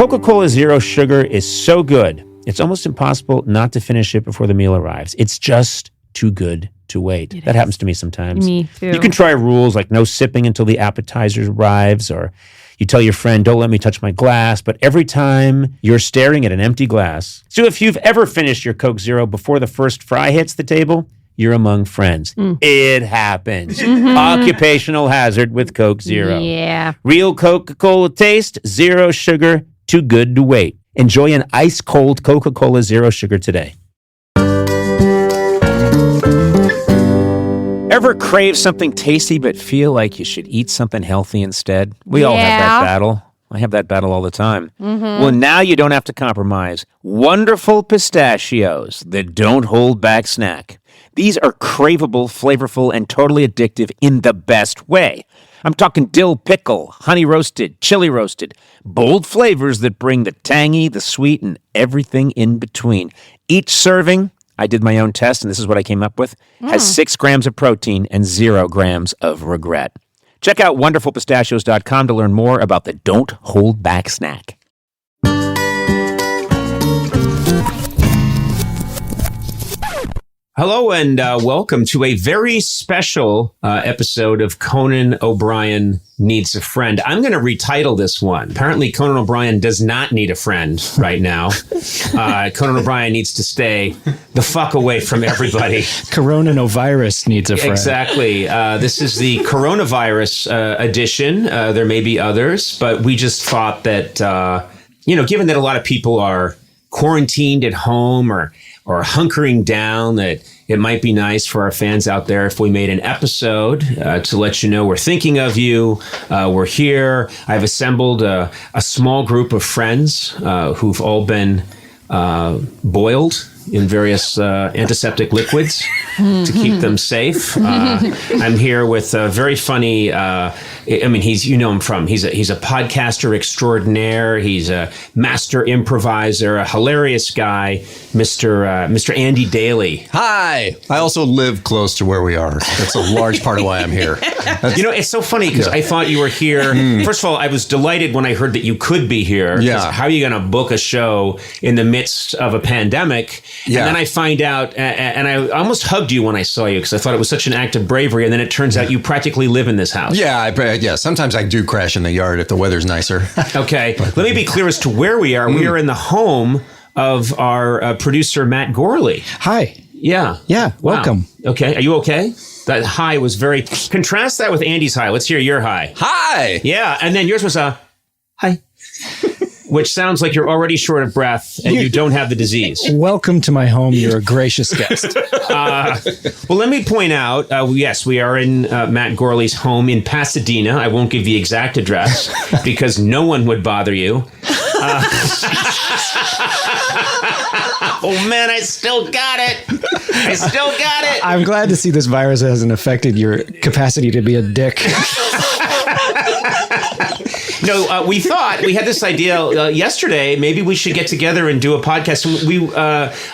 Coca-Cola Zero Sugar is so good, it's almost impossible not to finish it before the meal arrives. It's just too good to wait. That happens to me sometimes. Me too. You can try rules like no sipping until the appetizer arrives, or you tell your friend, don't let me touch my glass, but every time you're staring at an empty glass. So if you've ever finished your Coke Zero before the first fry hits the table, you're among friends. It happens. Occupational hazard with Coke Zero. Yeah. Real Coca-Cola taste, zero sugar, too good to wait. Enjoy an ice-cold Coca-Cola Zero Sugar today. Ever crave something tasty but feel like you should eat something healthy instead? We all have that battle. I have that battle all the time. Well, now you don't have to compromise. Wonderful pistachios, the don't hold back snack. These are craveable, flavorful, and totally addictive in the best way. I'm talking dill pickle, honey roasted, chili roasted, bold flavors that bring the tangy, the sweet, and everything in between. Each serving, I did my own test, and this is what I came up with, has 6 grams of protein and 0 grams of regret. Check out wonderfulpistachios.com to learn more about the Don't Hold Back snack. Hello and welcome to a very special episode of Conan O'Brien Needs a Friend. I'm going to retitle this one. Apparently, Conan O'Brien does not need a friend right now. Conan O'Brien needs to stay the fuck away from everybody. Coronavirus needs a friend. Exactly. This is the coronavirus edition. There may be others, but we just thought that, given that a lot of people are quarantined at home or hunkering down, that it might be nice for our fans out there if we made an episode to let you know we're thinking of you. We're here. I've assembled a small group of friends who've all been boiled in various antiseptic liquids to keep them safe. I'm here with a very funny, you know him from, he's a podcaster extraordinaire. He's a master improviser, a hilarious guy, Mr. Andy Daly. Hi. I also live close to where we are. That's a large part of why I'm here. It's so funny because I thought you were here. First of all, I was delighted when I heard that you could be here. Yeah. How are you going to book a show in the midst of a pandemic? Yeah. And then I find out, and I almost hugged you when I saw you because I thought it was such an act of bravery. And then it turns out you practically live in this house. Yeah, sometimes I do crash in the yard if the weather's nicer. Okay. Let me be clear as to where we are. We are in the home of our producer, Matt Gorley. Hi. Yeah. Yeah, welcome. Wow. Okay. Are you okay? That high was very... Contrast that with Andy's high. Let's hear your high. Hi. Yeah. And then yours was a hi. Which sounds like you're already short of breath and you don't have the disease. Welcome to my home. You're a gracious guest. Well, let me point out, yes, we are in Matt Gorley's home in Pasadena. I won't give the exact address because no one would bother you. Oh, man, I still got it. I'm glad to see this virus hasn't affected your capacity to be a dick. No, we thought we had this idea yesterday. Maybe we should get together and do a podcast.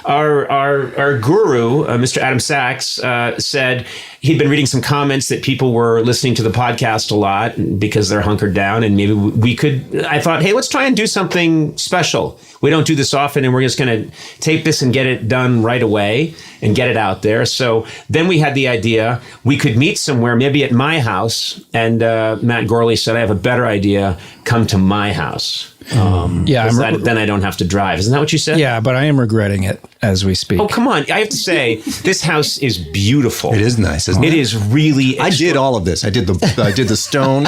Our guru, Mr. Adam Sachs, said he'd been reading some comments that people were listening to the podcast a lot because they're hunkered down, and maybe we could. I thought, hey, let's try and do something special. We don't do this often, and we're just going to tape this and get it done right away and get it out there. So then we had the idea we could meet somewhere, maybe at my house. And Matt Gorley said, I have a better idea. Come to my house. Then I don't have to drive. Isn't that what you said? Yeah, but I am regretting it as we speak. Oh, come on. I have to say, this house is beautiful. It is nice, isn't it? It is really... I did all of this. I did the stone.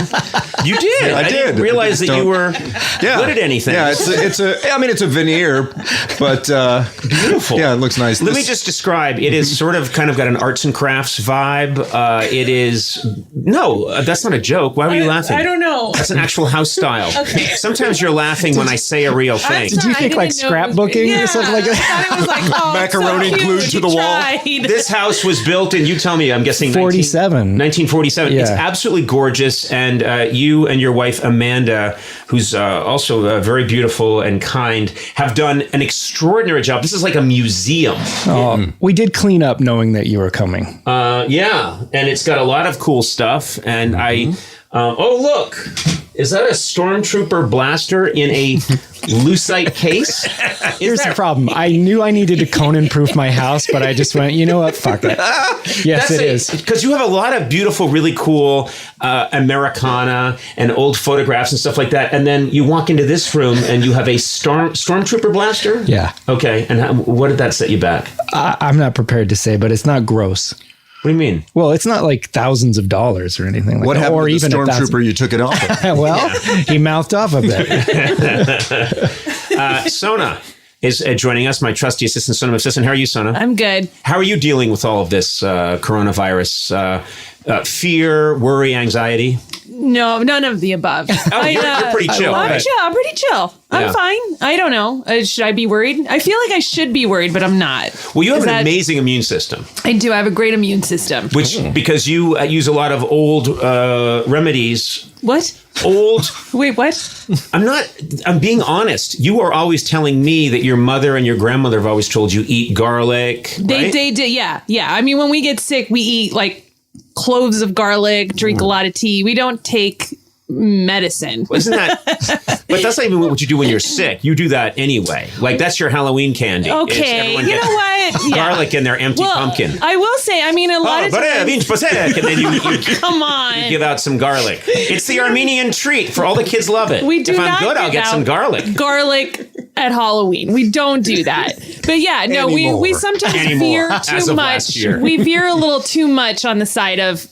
You did? I didn't realize that you were good at anything. Yeah, it's a veneer, but... beautiful. Yeah, it looks nice. Let me just describe. It is sort of kind of got an arts and crafts vibe. It is... No, that's not a joke. Why were you laughing? I don't know. That's an actual house style. Okay. Sometimes you're laughing when I say a real thing. Did you think like scrapbooking or something like that? It was like, macaroni glued to the wall. This house was built in, you tell me, I'm guessing 1947. Yeah. It's absolutely gorgeous. And you and your wife, Amanda, who's also very beautiful and kind, have done an extraordinary job. This is like a museum. We did clean up knowing that you were coming. Yeah. And it's got a lot of cool stuff. And Oh, look. Is that a Stormtrooper blaster in a lucite case? Here's the problem. I knew I needed to Conan-proof my house, but I just went, you know what? Fuck it. Yes, it is. Because you have a lot of beautiful, really cool Americana and old photographs and stuff like that. And then you walk into this room and you have a Stormtrooper blaster? Yeah. Okay. And what did that set you back? I'm not prepared to say, but it's not gross. What do you mean? Well, it's not like thousands of dollars or anything like What that. happened Or to the even stormtrooper you took it off of? Well, he mouthed off a bit. Sona is joining us, my trusty assistant, Sona assistant. How are you, Sona? I'm good. How are you dealing with all of this coronavirus? Fear, worry, anxiety? No, none of the above. Oh, you're pretty chill. I'm pretty chill. I'm Yeah. fine. I don't know. Should I be worried? I feel like I should be worried, but I'm not. Well, you have an amazing immune system. I do. I have a great immune system. Which, because you use a lot of old remedies. What? Old. Wait, what? I'm being honest. You are always telling me that your mother and your grandmother have always told you eat garlic. Right? They did. Yeah. Yeah. I mean, when we get sick, we eat like cloves of garlic, drink a lot of tea. We don't take medicine. Isn't that? But that's not even what you do when you're sick. You do that anyway. Like that's your Halloween candy. Okay. You know what? Yeah. Garlic in their empty pumpkin. I will say, I mean, a lot of times. And then you Come on. give out some garlic. It's the Armenian treat for all the kids love it. We do if I'm not good, I'll give get out some garlic. Garlic at Halloween. We don't do that. But yeah, no, we sometimes veer As too of much. last year. We veer a little too much on the side of,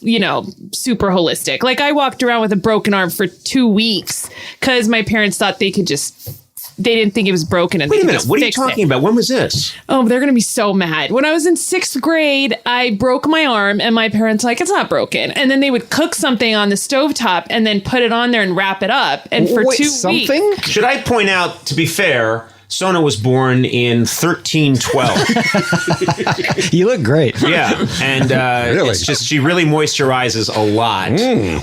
super holistic. Like I walked around with a broken arm for 2 weeks because my parents thought they didn't think it was broken. And Wait they a could minute. just What are you fix talking it. about? When was this? Oh, they're going to be so mad. When I was in 6th grade, I broke my arm and my parents were like, it's not broken. And then they would cook something on the stovetop and then put it on there and wrap it up. And for 2 weeks. Should I point out, to be fair, Sona was born in 1312. You look great. Yeah. And Really? it's just, she really moisturizes a lot.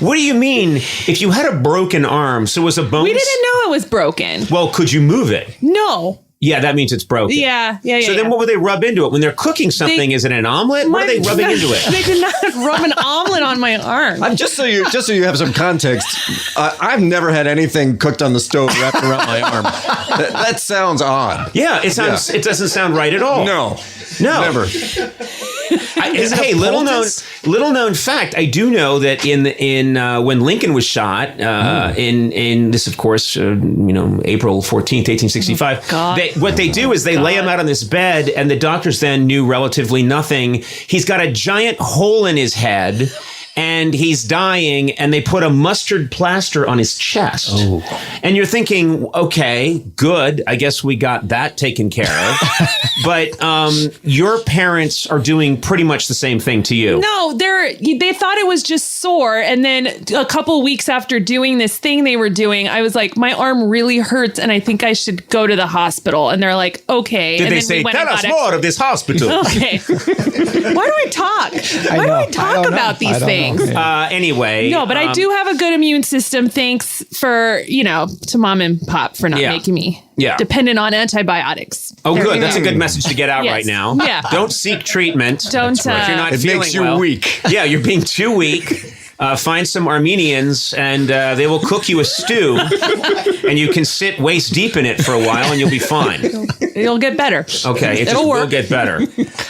What do you mean if you had a broken arm, so was a bone? We didn't know it was broken. Well, could you move it? No. Yeah, that means it's broken. Yeah. So then what would they rub into it? When they're cooking something, is it an omelet? What are they rubbing into it? They did not rub an omelet on my arm. Just so you have some context, I've never had anything cooked on the stove wrapped around my arm. That sounds odd. Yeah, it sounds. It doesn't sound right at all. No, never. Hey, little known fact. I do know that in when Lincoln was shot in this, of course, April 14th, 1865. What they do is they lay him out on this bed, and the doctors then knew relatively nothing. He's got a giant hole in his head. And he's dying, and they put a mustard plaster on his chest. Oh. And you're thinking, okay, good. I guess we got that taken care of. But your parents are doing pretty much the same thing to you. No, they thought it was just sore. And then a couple weeks after doing this thing they were doing, I was like, my arm really hurts, and I think I should go to the hospital. And they're like, okay. Did and they then say, tell us more of this hospital? Okay. Why do I talk? Why do I talk about these things? Anyway. No, but I do have a good immune system. Thanks to mom and pop for not making me dependent on antibiotics. Oh, good. That's a good message to get out right now. Yeah. Don't seek treatment. Don't. If you're not it feeling makes you well. weak. Yeah, you're being too weak. Find some Armenians, and they will cook you a stew, and you can sit waist deep in it for a while, and you'll be fine. It'll get better. Okay, It'll work. will get better.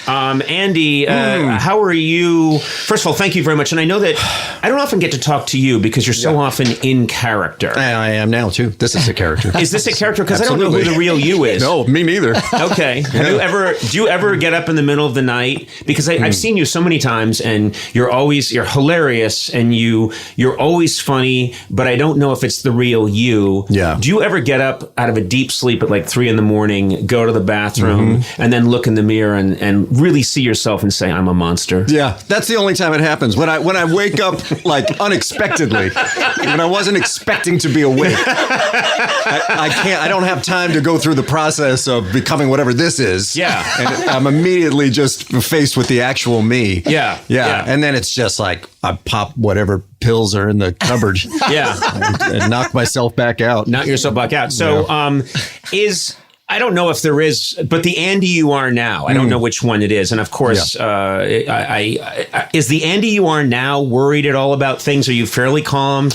Andy, how are you? First of all, thank you very much. And I know that I don't often get to talk to you because you're so often in character. I am now too. This is a character. Is this a character? Because I don't know who the real you is. No, me neither. Okay. Do you ever get up in the middle of the night? Because I've seen you so many times, and you're hilarious, and you're always funny, but I don't know if it's the real you. Yeah. Do you ever get up out of a deep sleep at like 3 a.m, go to the bathroom, and then look in the mirror and really see yourself and say, I'm a monster? Yeah, that's the only time it happens. When I wake up like unexpectedly, when I wasn't expecting to be awake, I don't have time to go through the process of becoming whatever this is. Yeah. And I'm immediately just faced with the actual me. Yeah. And then it's just like I pop whatever pills are in the cupboard. Yeah. And knock myself back out. Knock yourself back out. So I don't know if there is, but the Andy you are now, I don't know which one it is. And of course, is the Andy you are now worried at all about things? Are you fairly calm?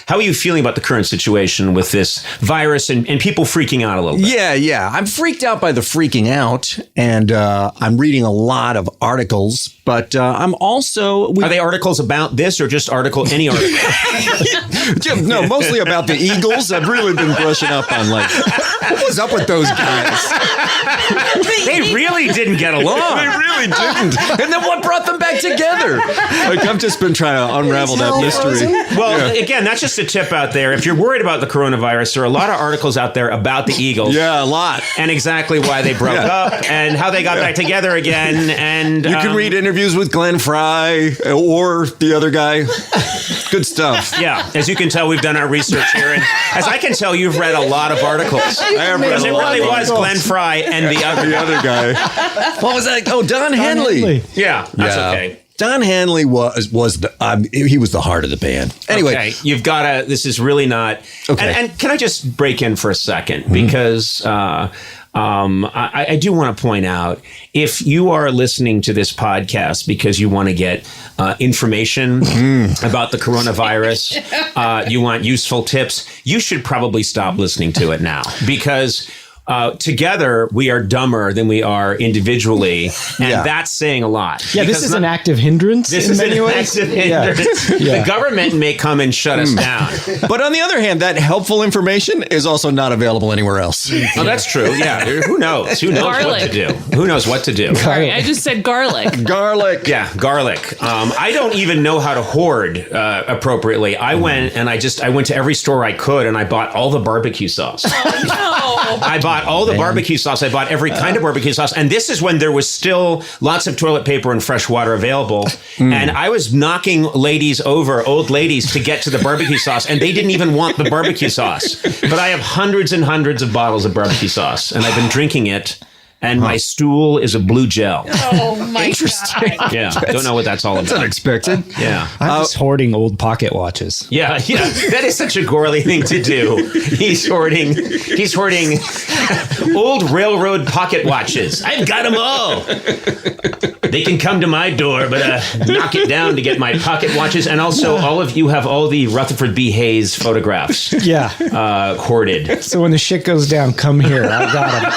How are you feeling about the current situation with this virus and people freaking out a little bit? Yeah. I'm freaked out by the freaking out, and I'm reading a lot of articles, but I'm also... Are they articles about this or just any article? No, mostly about the Eagles. I've really been brushing up on what was up with those guys? They really didn't get along. They really didn't. And then what brought them back together? I've just been trying to unravel that mystery. Well, again, that's just a tip out there. If you're worried about the coronavirus, there are a lot of articles out there about the Eagles. Yeah, a lot. And exactly why they broke up and how they got back together again. And you can read interviews with Glenn Fry or the other guy. Good stuff. Yeah, as you can tell, we've done our research here. And as I can tell, you've read a lot of articles. I have read a lot of articles. Glenn Fry and the other guy. What was that? Oh, Don Henley. Yeah, that's okay. Don Henley was he was the heart of the band. Anyway, okay, you've got to. This is really not. Okay. And can I just break in for a second because I do want to point out, if you are listening to this podcast because you want to get information about the coronavirus, you want useful tips, you should probably stop listening to it now, because together we are dumber than we are individually, and that's saying a lot. Yeah, this is an active hindrance. This is an active hindrance. The government may come and shut us down. But on the other hand, that helpful information is also not available anywhere else. Oh, that's true. Yeah. Who knows? Who knows what to do? Who knows what to do? Sorry, I just said garlic. Garlic. Yeah, garlic. I don't even know how to hoard appropriately. I went to every store I could, and I bought all the barbecue sauce. Oh, no. I bought all the barbecue sauce. I bought every kind of barbecue sauce. And this is when there was still lots of toilet paper and fresh water available. And I was knocking old ladies, to get to the barbecue sauce. And they didn't even want the barbecue sauce. But I have hundreds and hundreds of bottles of barbecue sauce. And I've been drinking it. And my stool is a blue gel. Oh, my Interesting. God. Yeah, don't know what that's all about. That's unexpected. Yeah. I'm just hoarding old pocket watches. Yeah. That is such a Gorley thing to do. He's hoarding old railroad pocket watches. I've got them all. They can come to my door, but knock it down to get my pocket watches. And also, all of you have all the Rutherford B. Hayes photographs. Yeah. Hoarded. So when the shit goes down, come here. I got them.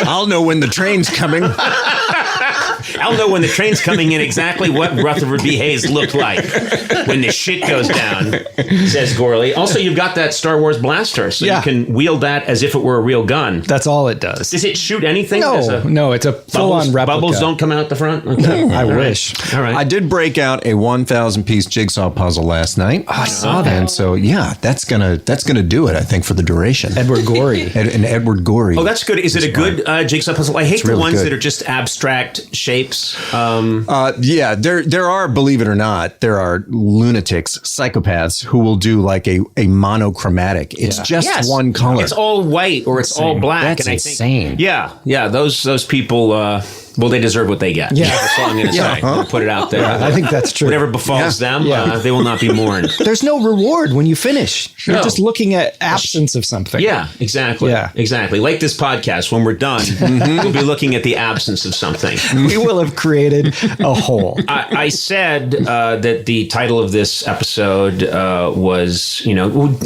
I'll know when the train's coming. I'll know when the train's coming in exactly what Rutherford B. Hayes looked like when the shit goes down, says Gorley. Also, you've got that Star Wars blaster, so you can wield that as if it were a real gun. That's all it does. Does it shoot anything? No, it's a full-on replica. Bubbles don't come out the front? Okay. I wish. All right. I did break out a 1,000-piece jigsaw puzzle last night. I saw that. And so, that's gonna do it, I think, for the duration. Edward Gorey. And Edward Gorey. Oh, that's good. Is it a good jigsaw puzzle? I hate the really ones good. that are just abstract shapes. There are, believe it or not, there are lunatics, psychopaths who will do like a monochromatic. It's just one color. It's all white or it's all black. That's and insane. Those people. Well, they deserve what they get. Yeah. That's all I'm going to say. I'm gonna put it out there. I think that's true. Whatever befalls them, they will not be mourned. There's no reward when you finish. You're just looking at absence of something. Yeah, exactly. Yeah. Exactly. Like this podcast, when we're done, we'll be looking at the absence of something. We will have created a whole. I said that the title of this episode was,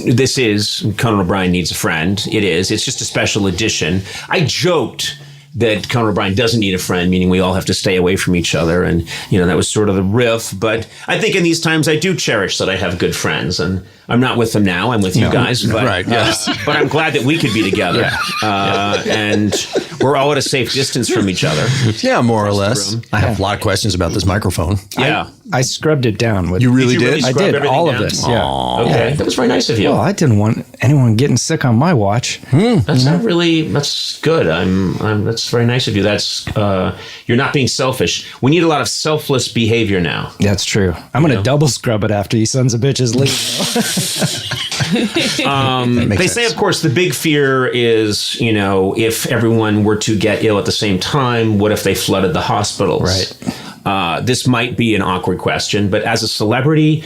this is Conan O'Brien Needs a Friend. It is. It's just a special edition. I joked that Conan O'Brien doesn't need a friend, meaning we all have to stay away from each other. And, that was sort of the riff. But I think in these times I do cherish that I have good friends. And I'm not with them now. I'm with you guys. But, right, yes. But I'm glad that we could be together. And we're all at a safe distance from each other. Yeah, more or less. I have a lot of questions about this microphone. Yeah. I scrubbed it down. You really Did you did? really I scrub did. everything All down? of this. Aww. Yeah. Okay. That was very nice of you. Well, I didn't want anyone getting sick on my watch. That's not really. That's good. That's very nice of you. That's you're not being selfish. We need a lot of selfless behavior now. That's true. I'm going to double scrub it after you sons of bitches leave. They say, of course, the big fear is, if everyone were to get ill at the same time, what if they flooded the hospitals? Right. This might be an awkward question, but as a celebrity,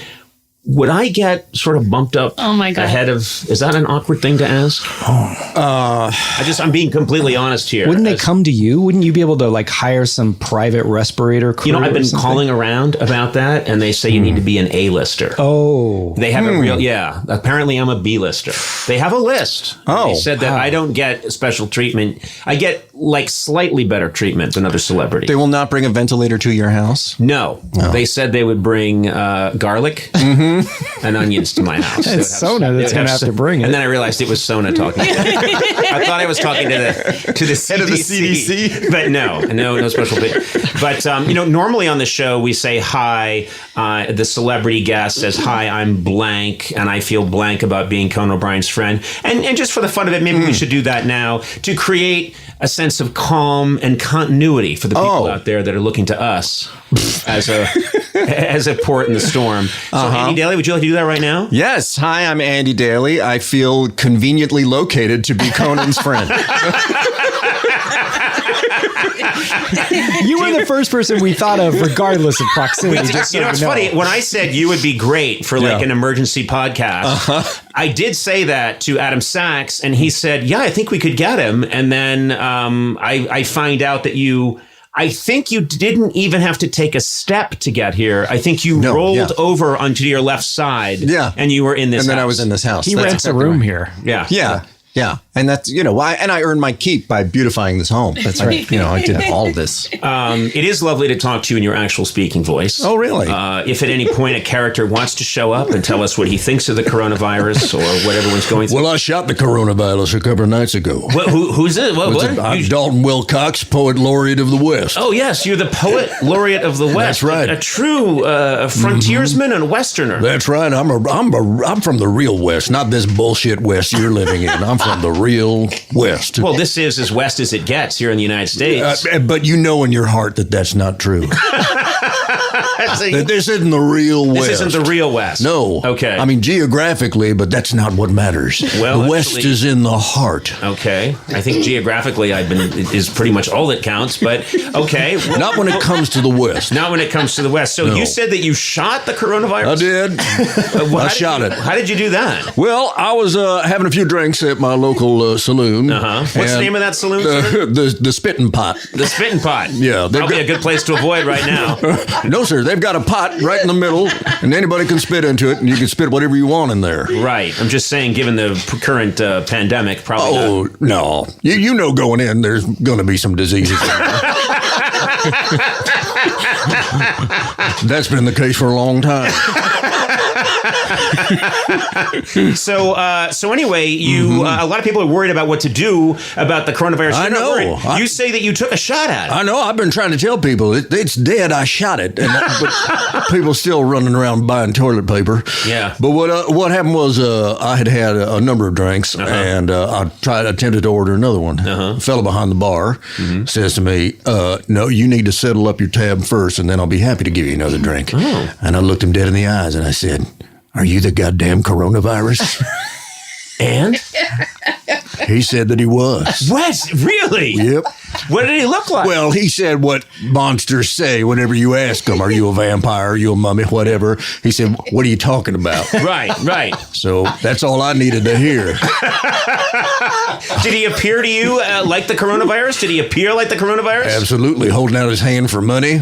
would I get sort of bumped up Oh my God. ahead of, is that an awkward thing to ask? I'm being completely honest here. Wouldn't they come to you? Wouldn't you be able to like hire some private respirator crew? I've or been something? calling around about that, and they say you need to be an A-lister. Oh. They have a real, apparently I'm a B-lister. They have a list. Oh, they said that I don't get special treatment. I get like slightly better treatment than other celebrities. They will not bring a ventilator to your house? No. They said they would bring garlic and onions to my house. It's Sona that's going to have to bring it. And then I realized it was Sona talking. I thought I was talking to the CDC. Head of the CDC? But no special thing. But, normally on the show we say hi. The celebrity guest says, hi, I'm blank, and I feel blank about being Conan O'Brien's friend. And just for the fun of it, maybe we should do that now to create a sense of calm and continuity for the people out there that are looking to us as a port in the storm. So, Andy Daly, would you like to do that right now? Yes. Hi, I'm Andy Daly. I feel conveniently located to be Conan's friend. You were the first person we thought of, regardless of proximity. Just It's funny. When I said you would be great for like an emergency podcast, I did say that to Adam Sachs, and he said, "Yeah, I think we could get him." And then I find out that I think you didn't even have to take a step to get here. I think you rolled over onto your left side, and you were in this. And then house. I was in this house. He rents a room here. Yeah. And that's, why. And I earned my keep by beautifying this home. That's right. I did all this. It is lovely to talk to you in your actual speaking voice. Oh, really? If at any point a character wants to show up and tell us what he thinks of the coronavirus or what everyone's going through. Well, I shot the coronavirus a couple of nights ago. Who's it? What? I'm Dalton Wilcox, Poet Laureate of the West. Oh, yes. You're the Poet Laureate of the West. That's right. A true frontiersman and Westerner. That's right. I'm from the real West, not this bullshit West you're living in. I'm from the real West. Well, this is as west as it gets here in the United States. But you know in your heart that that's not true. That this isn't the real West. This isn't the real West. No. Okay. I mean, geographically, but that's not what matters. Well, the West actually- is in the heart. Okay. I think geographically is pretty much all that counts, but okay. Well, Not when it comes to the West. not when it comes to the West. So No. you said that you shot the coronavirus? I did. I shot it. How did you do that? Well, I was having a few drinks at my local saloon. What's the name of that saloon, sir? The Spitting Pot. The Spitting Pot. Yeah, they've Probably got- a good place to avoid right now. No, sir. They've got a pot right in the middle, and anybody can spit into it, and you can spit whatever you want in there. Right. I'm just saying, given the current pandemic, probably not. Oh, no. You know going in, there's going to be some diseases in there. That's been the case for a long time. So anyway, you a lot of people are worried about what to do about the coronavirus. I You're not know. worried. You say that you took a shot at it. I know. I've been trying to tell people it's dead. I shot it, but people still running around buying toilet paper. Yeah. But what happened was I had a number of drinks, and I attempted to order another one. A fellow behind the bar says to me, "No, you need to settle up your tab first, and then I'll be happy to give you another drink." Oh. And I looked him dead in the eyes, and I said, "Are you the goddamn coronavirus?" And He said that he was. what? Really? Yep. What did he look like? Well, he said what monsters say whenever you ask them, are you a vampire? Are you a mummy? Whatever. He said, what are you talking about? Right. So that's all I needed to hear. Did he appear to you like the coronavirus? Did he appear like the coronavirus? Absolutely. Holding out his hand for money.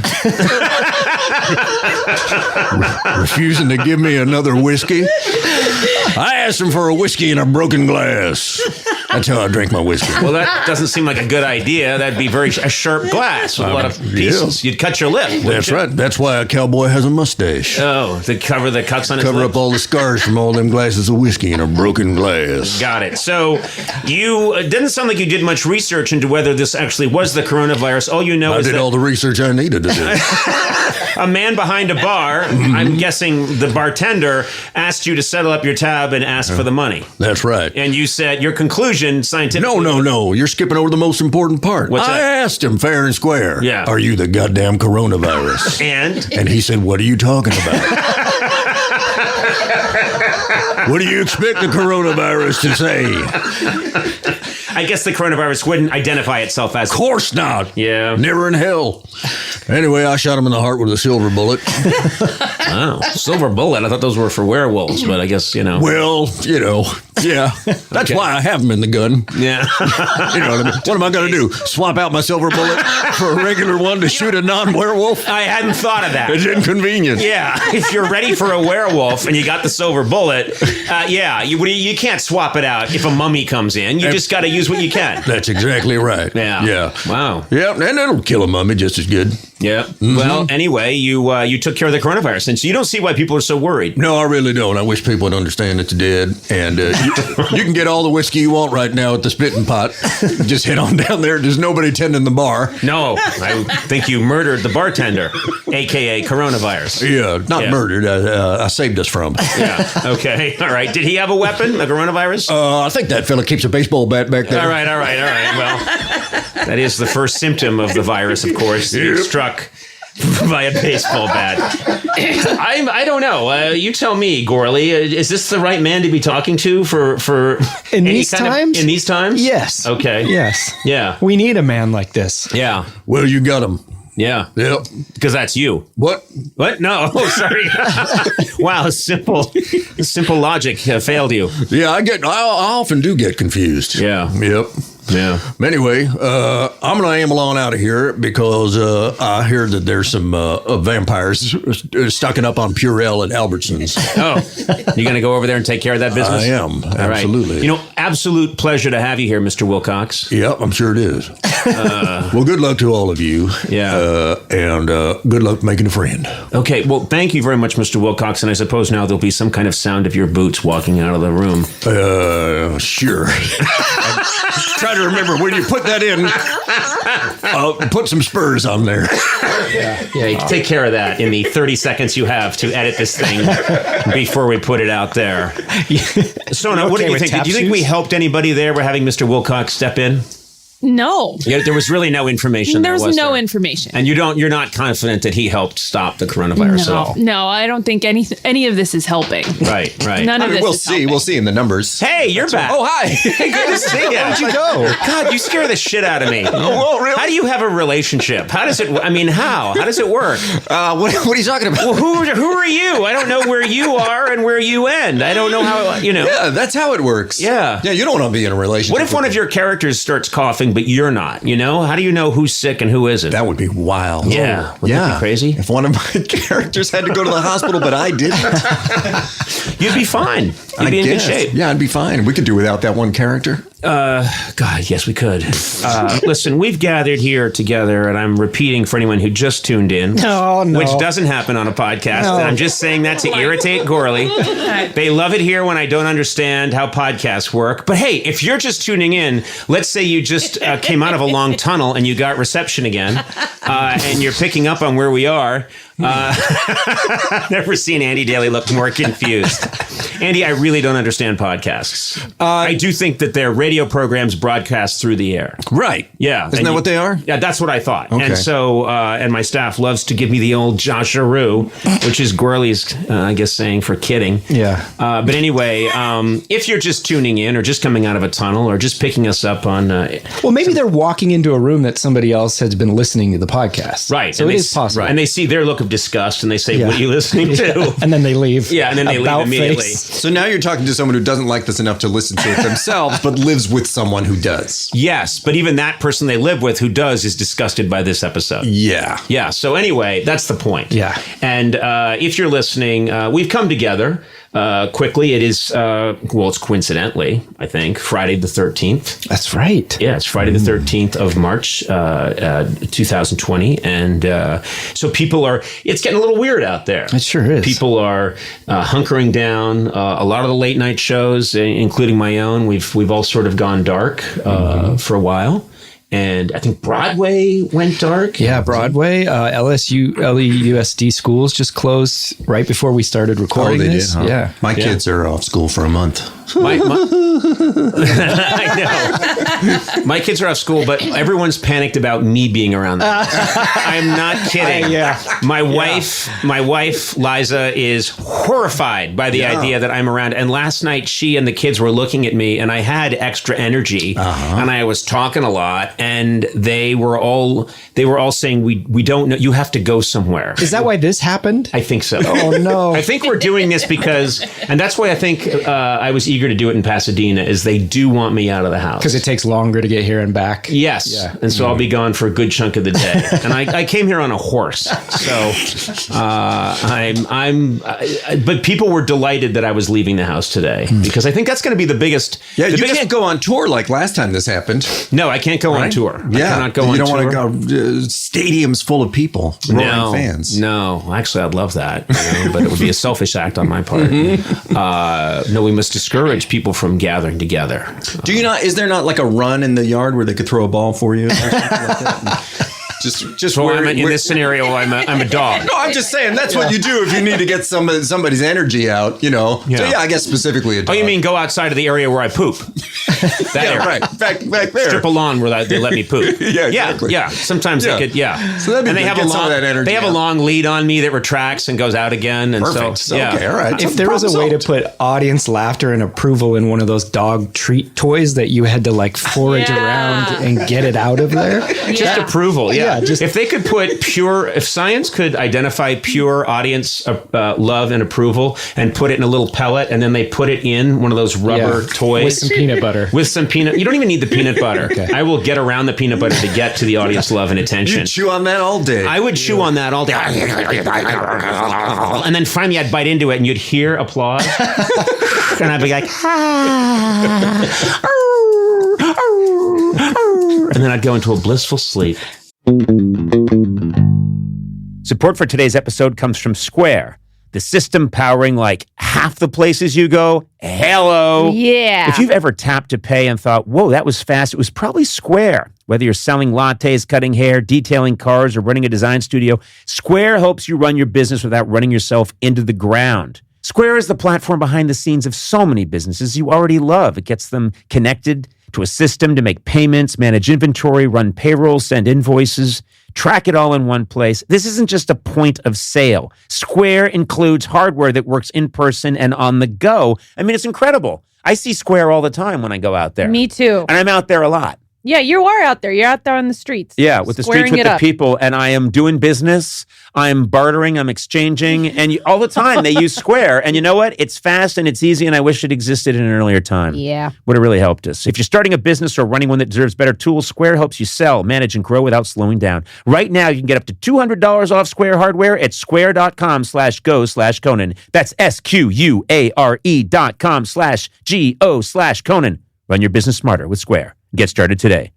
Refusing to give me another whiskey. I asked him for a whiskey in a broken glass. That's how I drink my whiskey. Well, that doesn't seem like a good idea. That'd be a sharp glass with a lot of pieces. You'd cut your lip. That's right. That's why a cowboy has a mustache. Oh, to cover the cuts on his Cover lip. up all the scars from all them glasses of whiskey in a broken glass. Got it. So you it didn't sound like you did much research into whether this actually was the coronavirus. All you know I is did that all the research I needed to do. a man behind a bar, I'm guessing the bartender, asked you to settle up your tab and ask for the money. That's right. And you said your conclusion scientifically. No. You're skipping over the most important part. What's I that? asked him fair and square. Yeah. Are you the goddamn coronavirus? And And he said, what are you talking about? What do you expect the coronavirus to say? I guess the coronavirus wouldn't identify itself as. Of course not. Yeah. Never in hell. Anyway, I shot him in the heart with a silver bullet. Oh, silver bullet. I thought those were for werewolves, but I guess, you know. Well, yeah. That's why I have them in the gun. Yeah. You know what I mean? What am I going to do? Swap out my silver bullet for a regular one to shoot a non-werewolf? I hadn't thought of that. It's inconvenient. Yeah, if you're ready for a werewolf and you got the silver bullet, you can't swap it out if a mummy comes in. You just got to use what you can. That's exactly right. Yeah. Wow. Yeah, and it'll kill a mummy just as good. Yeah. Mm-hmm. Well, anyway, you took care of the coronavirus, and so you don't see why people are so worried. No, I really don't. I wish people would understand it's dead. And you can get all the whiskey you want right now at the Spitting Pot. Just head on down there. There's nobody tending the bar. No, I think you murdered the bartender, a.k.a. coronavirus. Yeah, not murdered. I saved us from. Yeah. Okay. All right. Did he have a weapon, a coronavirus? I think that fella keeps a baseball bat back there. All right. Well, that is the first symptom of the virus, of course. You're struck by a baseball bat. I don't know. You tell me, Gorley. Is this the right man to be talking to for in these times? In these times? Yes. Okay. Yes. Yeah. We need a man like this. Yeah. Well, you got him. Yeah. Yep. Because that's you. What? No. Oh, sorry. Wow. Simple logic failed you. Yeah, I often do get confused. Yeah. Yep. Yeah. Anyway, I'm going to amble on out of here because I hear that there's some vampires stocking up on Purell at Albertsons. Oh, you're going to go over there and take care of that business? I am. All Absolutely. Right. Absolute pleasure to have you here, Mr. Wilcox. Yep, I'm sure it is. Well, good luck to all of you. Yeah. And good luck making a friend. Okay. Well, thank you very much, Mr. Wilcox. And I suppose now there'll be some kind of sound of your boots walking out of the room. Sure. Try to remember when you put that in. Put some spurs on there. Yeah, take care of that in the 30 seconds you have to edit this thing before we put it out there. Sona, what do you think? Do you think we helped anybody there? We're having Mr. Wilcox step in? No. Yeah, there was really no information. There's was no there? information. And you're not confident that he helped stop the coronavirus at all? No, I don't think any of this is helping. Right. None of this we'll is see. helping. We'll see in the numbers. Hey, you're back. Oh, hi. Hey, good to see you. Where'd you go? God, you scare the shit out of me. Oh, really? How do you have a relationship? How does it? How? How does it work? What are you talking about? Well, who are you? I don't know where you are and where you end. I don't know how. Yeah, that's how it works. Yeah. Yeah, you don't want to be in a relationship. What if one of your characters starts coughing, but you're not? How do you know who's sick and who isn't? That would be wild. Yeah. Would that be crazy? If one of my characters had to go to the hospital, but I didn't. You'd be fine. You'd be in good shape. Yeah, I'd be fine. We could do without that one character. God, yes, we could. Listen, we've gathered here together, and I'm repeating for anyone who just tuned in, No. which doesn't happen on a podcast. No. And I'm just saying that to irritate Gorley. They love it here when I don't understand how podcasts work. But hey, if you're just tuning in, let's say you just came out of a long tunnel and you got reception again, and you're picking up on where we are. Never seen Andy Daly look more confused. Andy, I really don't understand podcasts. I do think that they're radio programs broadcast through the air. Right. Yeah. Isn't that what they are? Yeah, that's what I thought. Okay. And so, and my staff loves to give me the old Josharoo, which is Gorley's, I guess, saying for kidding. Yeah. But anyway, if you're just tuning in or just coming out of a tunnel or just picking us up on... Well, maybe they're walking into a room that somebody else has been listening to the podcast. Right. So it is possible. Right. And they see their look of disgust and they say, what are you listening to? And then they leave. Yeah, and then they leave About immediately. face. So now you're talking to someone who doesn't like this enough to listen to it themselves, but lives with someone who does. Yes, but even that person they live with who does is disgusted by this episode. Yeah. Yeah, so anyway, that's the point. Yeah. And if you're listening, we've come together quickly. It is, it's coincidentally, I think, Friday the 13th. That's right. Yeah, it's Friday the 13th of March, 2020. And so it's getting a little weird out there. It sure is. People are hunkering down. A lot of the late night shows, including my own, we've all sort of gone dark for a while. And I think Broadway went dark. Yeah, Broadway, LEUSD schools just closed right before we started recording they this. did, huh? Yeah. My kids are off school for a month. I know. My kids are off school, but everyone's panicked about me being around them. I'm not kidding. My wife, Liza, is horrified by the idea that I'm around. And last night, she and the kids were looking at me, and I had extra energy, and I was talking a lot, and they were all saying, "We don't know. You have to go somewhere." Is that why this happened? I think so. Oh no! I think we're doing this because, and that's why I think I was eager to do it in Pasadena, is they do want me out of the house. Because it takes longer to get here and back. Yes. Yeah. And so I'll be gone for a good chunk of the day. And I came here on a horse. So but people were delighted that I was leaving the house today because I think that's going to be the biggest. Yeah, you can't go on tour like last time this happened. No, I can't go on tour. Yeah. I cannot go on tour. You don't want to go stadiums full of people, roaring fans. No, actually, I'd love that, but it would be a selfish act on my part. No, we must discourage people from gathering together. Do you not? Is there not like a run in the yard where they could throw a ball for you? Or something like that? Just well, in this scenario, I'm a dog. No, I'm just saying that's what you do if you need to get somebody's energy out. So I guess specifically a dog. Oh, you mean go outside of the area where I poop? Right. Back there. Strip a lawn where they let me poop. Exactly. Yeah. Sometimes they could. Yeah. So that'd be good. Get some of that energy. They have a long lead on me that retracts and goes out again. And Perfect. So yeah. Okay. All right. If there was a way to put audience laughter and approval in one of those dog treat toys that you had to like forage around and get it out of there, just approval. Yeah. If they could put if science could identify pure audience love and approval and put it in a little pellet and then they put it in one of those rubber toys with some peanut butter. You don't even need the peanut butter. Okay. I will get around the peanut butter to get to the audience love and attention. You'd chew on that all day. I would chew on that all day. And then finally I'd bite into it and you'd hear applause. And I'd be like, and then I'd go into a blissful sleep. Support for today's episode comes from Square, the system powering like half the places you go. Hello. Yeah. If you've ever tapped to pay and thought, whoa, that was fast, it was probably Square. Whether you're selling lattes, cutting hair, detailing cars, or running a design studio, Square helps you run your business without running yourself into the ground. Square is the platform behind the scenes of so many businesses you already love. It gets them connected to a system to make payments, manage inventory, run payroll, send invoices, track it all in one place. This isn't just a point of sale. Square includes hardware that works in person and on the go. I mean, it's incredible. I see Square all the time when I go out there. Me too. And I'm out there a lot. Yeah, you are out there. You're out there on the streets. Yeah, with the streets, with the people, and I am doing business. I'm bartering, I'm exchanging, and all the time they use Square. And you know what? It's fast and it's easy, and I wish it existed in an earlier time. Yeah. Would have really helped us. If you're starting a business or running one that deserves better tools, Square helps you sell, manage, and grow without slowing down. Right now, you can get up to $200 off Square hardware at square.com/go/Conan. That's SQUARE.com/GO/Conan. Run your business smarter with Square. Get started today.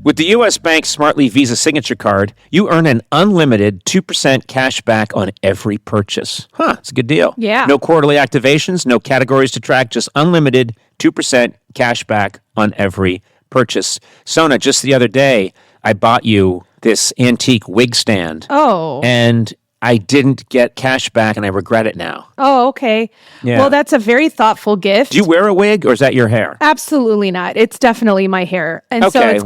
With the U.S. Bank Smartly Visa Signature Card, you earn an unlimited 2% cash back on every purchase. It's a good deal. Yeah. No quarterly activations, no categories to track, just unlimited 2% cash back on every purchase. Sona, just the other day, I bought you this antique wig stand. Oh. And I didn't get cash back, and I regret it now. Oh, okay. Yeah. Well, that's a very thoughtful gift. Do you wear a wig, or is that your hair? Absolutely not. It's definitely my hair, and so Okay,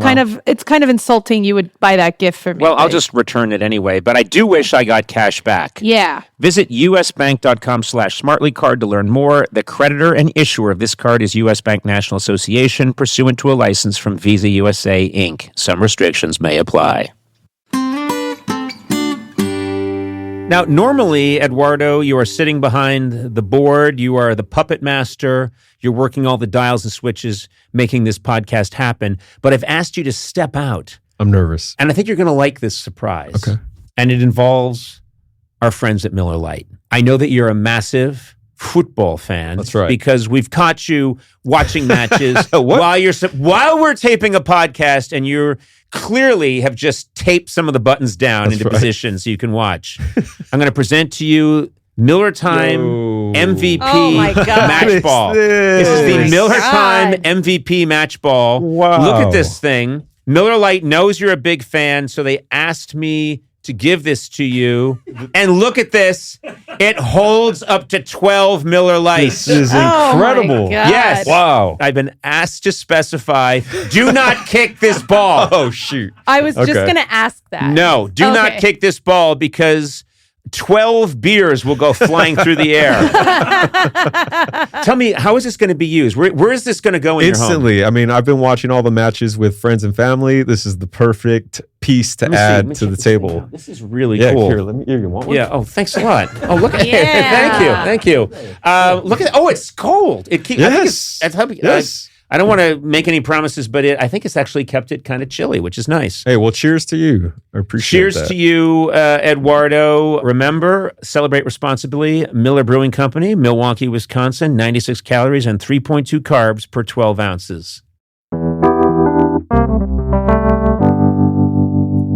it's kind of insulting you would buy that gift for me. Well, I'll just return it anyway, but I do wish I got cash back. Yeah. Visit usbank.com/smartlycard to learn more. The creditor and issuer of this card is U.S. Bank National Association, pursuant to a license from Visa USA, Inc. Some restrictions may apply. Now, normally, Eduardo, you are sitting behind the board. You are the puppet master. You're working all the dials and switches, making this podcast happen. But I've asked you to step out. I'm nervous. And I think you're going to like this surprise. Okay. And it involves our friends at Miller Lite. I know that you're a massive football fan. That's right. Because we've caught you watching matches while we're taping a podcast, and you're clearly have just taped some of the buttons down into position so you can watch. I'm going to present to you Miller Time MVP match ball. This is the Miller Time MVP match ball. Wow. Look at this thing. Miller Lite knows you're a big fan, so they asked me to give this to you. And look at this. It holds up to 12 Miller Lights. This is incredible. Oh my God. Yes. Wow. I've been asked to specify, do not kick this ball. Oh, shoot. I was just Okay. going to ask that. No, do not Okay. kick this ball because 12 beers will go flying through the air. Tell me, how is this going to be used? Where is this going to go in your home? Instantly. I mean, I've been watching all the matches with friends and family. This is the perfect piece to Let me see. add Let me to check the this thing table. out. This is really Yeah, cool. here, you want one? Yeah. Oh, thanks a lot. Oh, look at Yeah. it. Thank you. Look at. Oh, it's cold. It keeps. Yes. Yes. I don't want to make any promises, but I think it's actually kept it kind of chilly, which is nice. Hey, well, cheers to you. I appreciate Cheers that. to you, Eduardo. Remember, celebrate responsibly. Miller Brewing Company, Milwaukee, Wisconsin. 96 calories and 3.2 carbs per 12 ounces.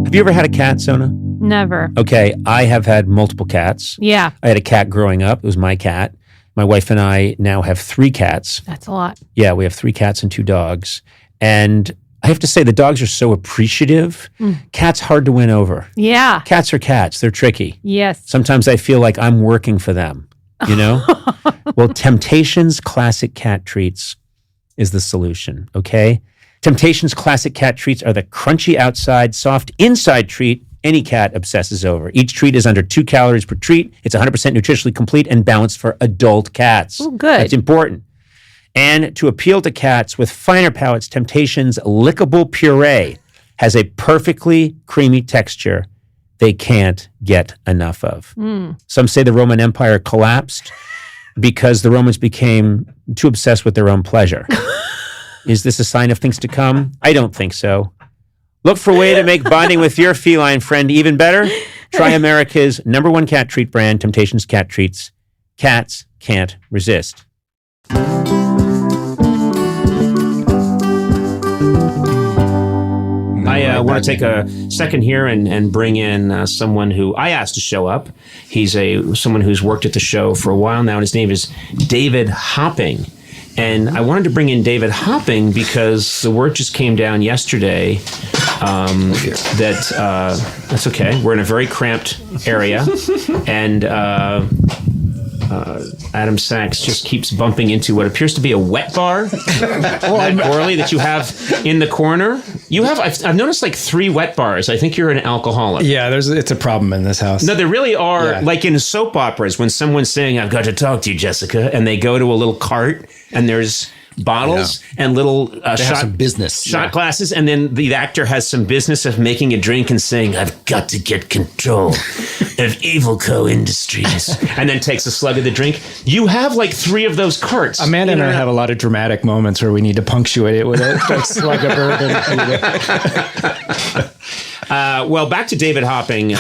Have you ever had a cat, Sona? Never. Okay, I have had multiple cats. Yeah, I had a cat growing up. It was my cat. My wife and I now have 3 cats. that's a lot. Yeah, we have 3 cats and 2 dogs. And I have to say, the dogs are so appreciative. Cats hard to win over. Yeah. Cats are cats. They're tricky. Yes. Sometimes I feel like I'm working for them, you know? Well, Temptations Classic Cat Treats is the solution, okay? Temptations Classic Cat Treats are the crunchy outside, soft inside treat any cat obsesses over. Each treat is under 2 calories per treat. It's 100% nutritionally complete and balanced for adult cats. Oh, good. That's important. And to appeal to cats with finer palates, Temptations Lickable Puree has a perfectly creamy texture they can't get enough of. Some say the Roman Empire collapsed because the Romans became too obsessed with their own pleasure. Is this a sign of things to come? I don't think so. Look for a way to make bonding with your feline friend even better. Try America's #1 cat treat brand, Temptations Cat Treats. Cats can't resist. I want to take a second here and bring in someone who I asked to show up. He's someone who's worked at the show for a while now, and his name is David Hopping. And I wanted to bring in David Hopping because the word just came down yesterday that's okay. We're in a very cramped area, and Adam Sachs just keeps bumping into what appears to be a wet bar. Matt Gorley, that you have in the corner. You have, I've noticed like 3 wet bars. I think you're an alcoholic. Yeah, it's a problem in this house. No, there really are. Yeah. Like in soap operas, when someone's saying, "I've got to talk to you, Jessica," and they go to a little cart and there's bottles and little They have some business. shot glasses, and then the actor has some business of making a drink and saying, "I've got to get control of Evil Co. Industries," and then takes a slug of the drink. You have like 3 of those carts. Amanda and I have a lot of dramatic moments where we need to punctuate it with a slug of bourbon. Well, back to David Hopping.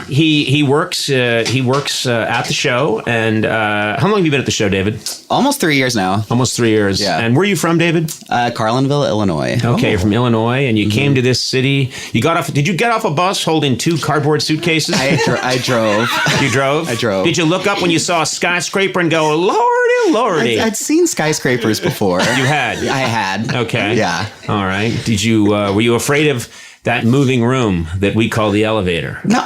He works at the show. And how long have you been at the show, David? Almost 3 years now. Almost 3 years. Yeah. And where are you from, David? Carlinville, Illinois. Okay, you're from Illinois, and you came to this city. You got off. Did you get off a bus holding 2 cardboard suitcases? I drove. You drove? I drove. Did you look up when you saw a skyscraper and go, "Lordy, Lordy"? I'd seen skyscrapers before. You had? I had. Okay. Yeah. All right. Did you? Were you afraid of that moving room that we call the elevator? No.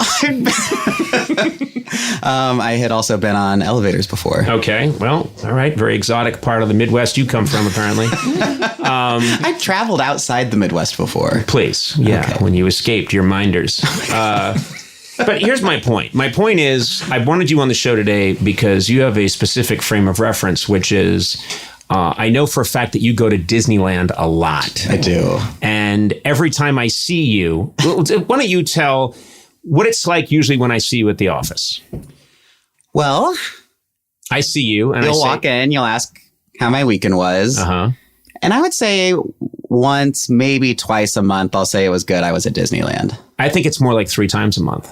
I had also been on elevators before. Okay. Well, all right. Very exotic part of the Midwest you come from, apparently. I've traveled outside the Midwest before. Please. Yeah. Okay. When you escaped your minders. But here's my point. My point is, I wanted you on the show today because you have a specific frame of reference, which is, I know for a fact that you go to Disneyland a lot. I do. And every time I see you, why don't you tell what it's like usually when I see you at the office? Well, I see you and you'll walk in, you'll ask how my weekend was. Uh-huh. And I would say once, maybe twice a month, I'll say it was good. I was at Disneyland. I think it's more like 3 times a month.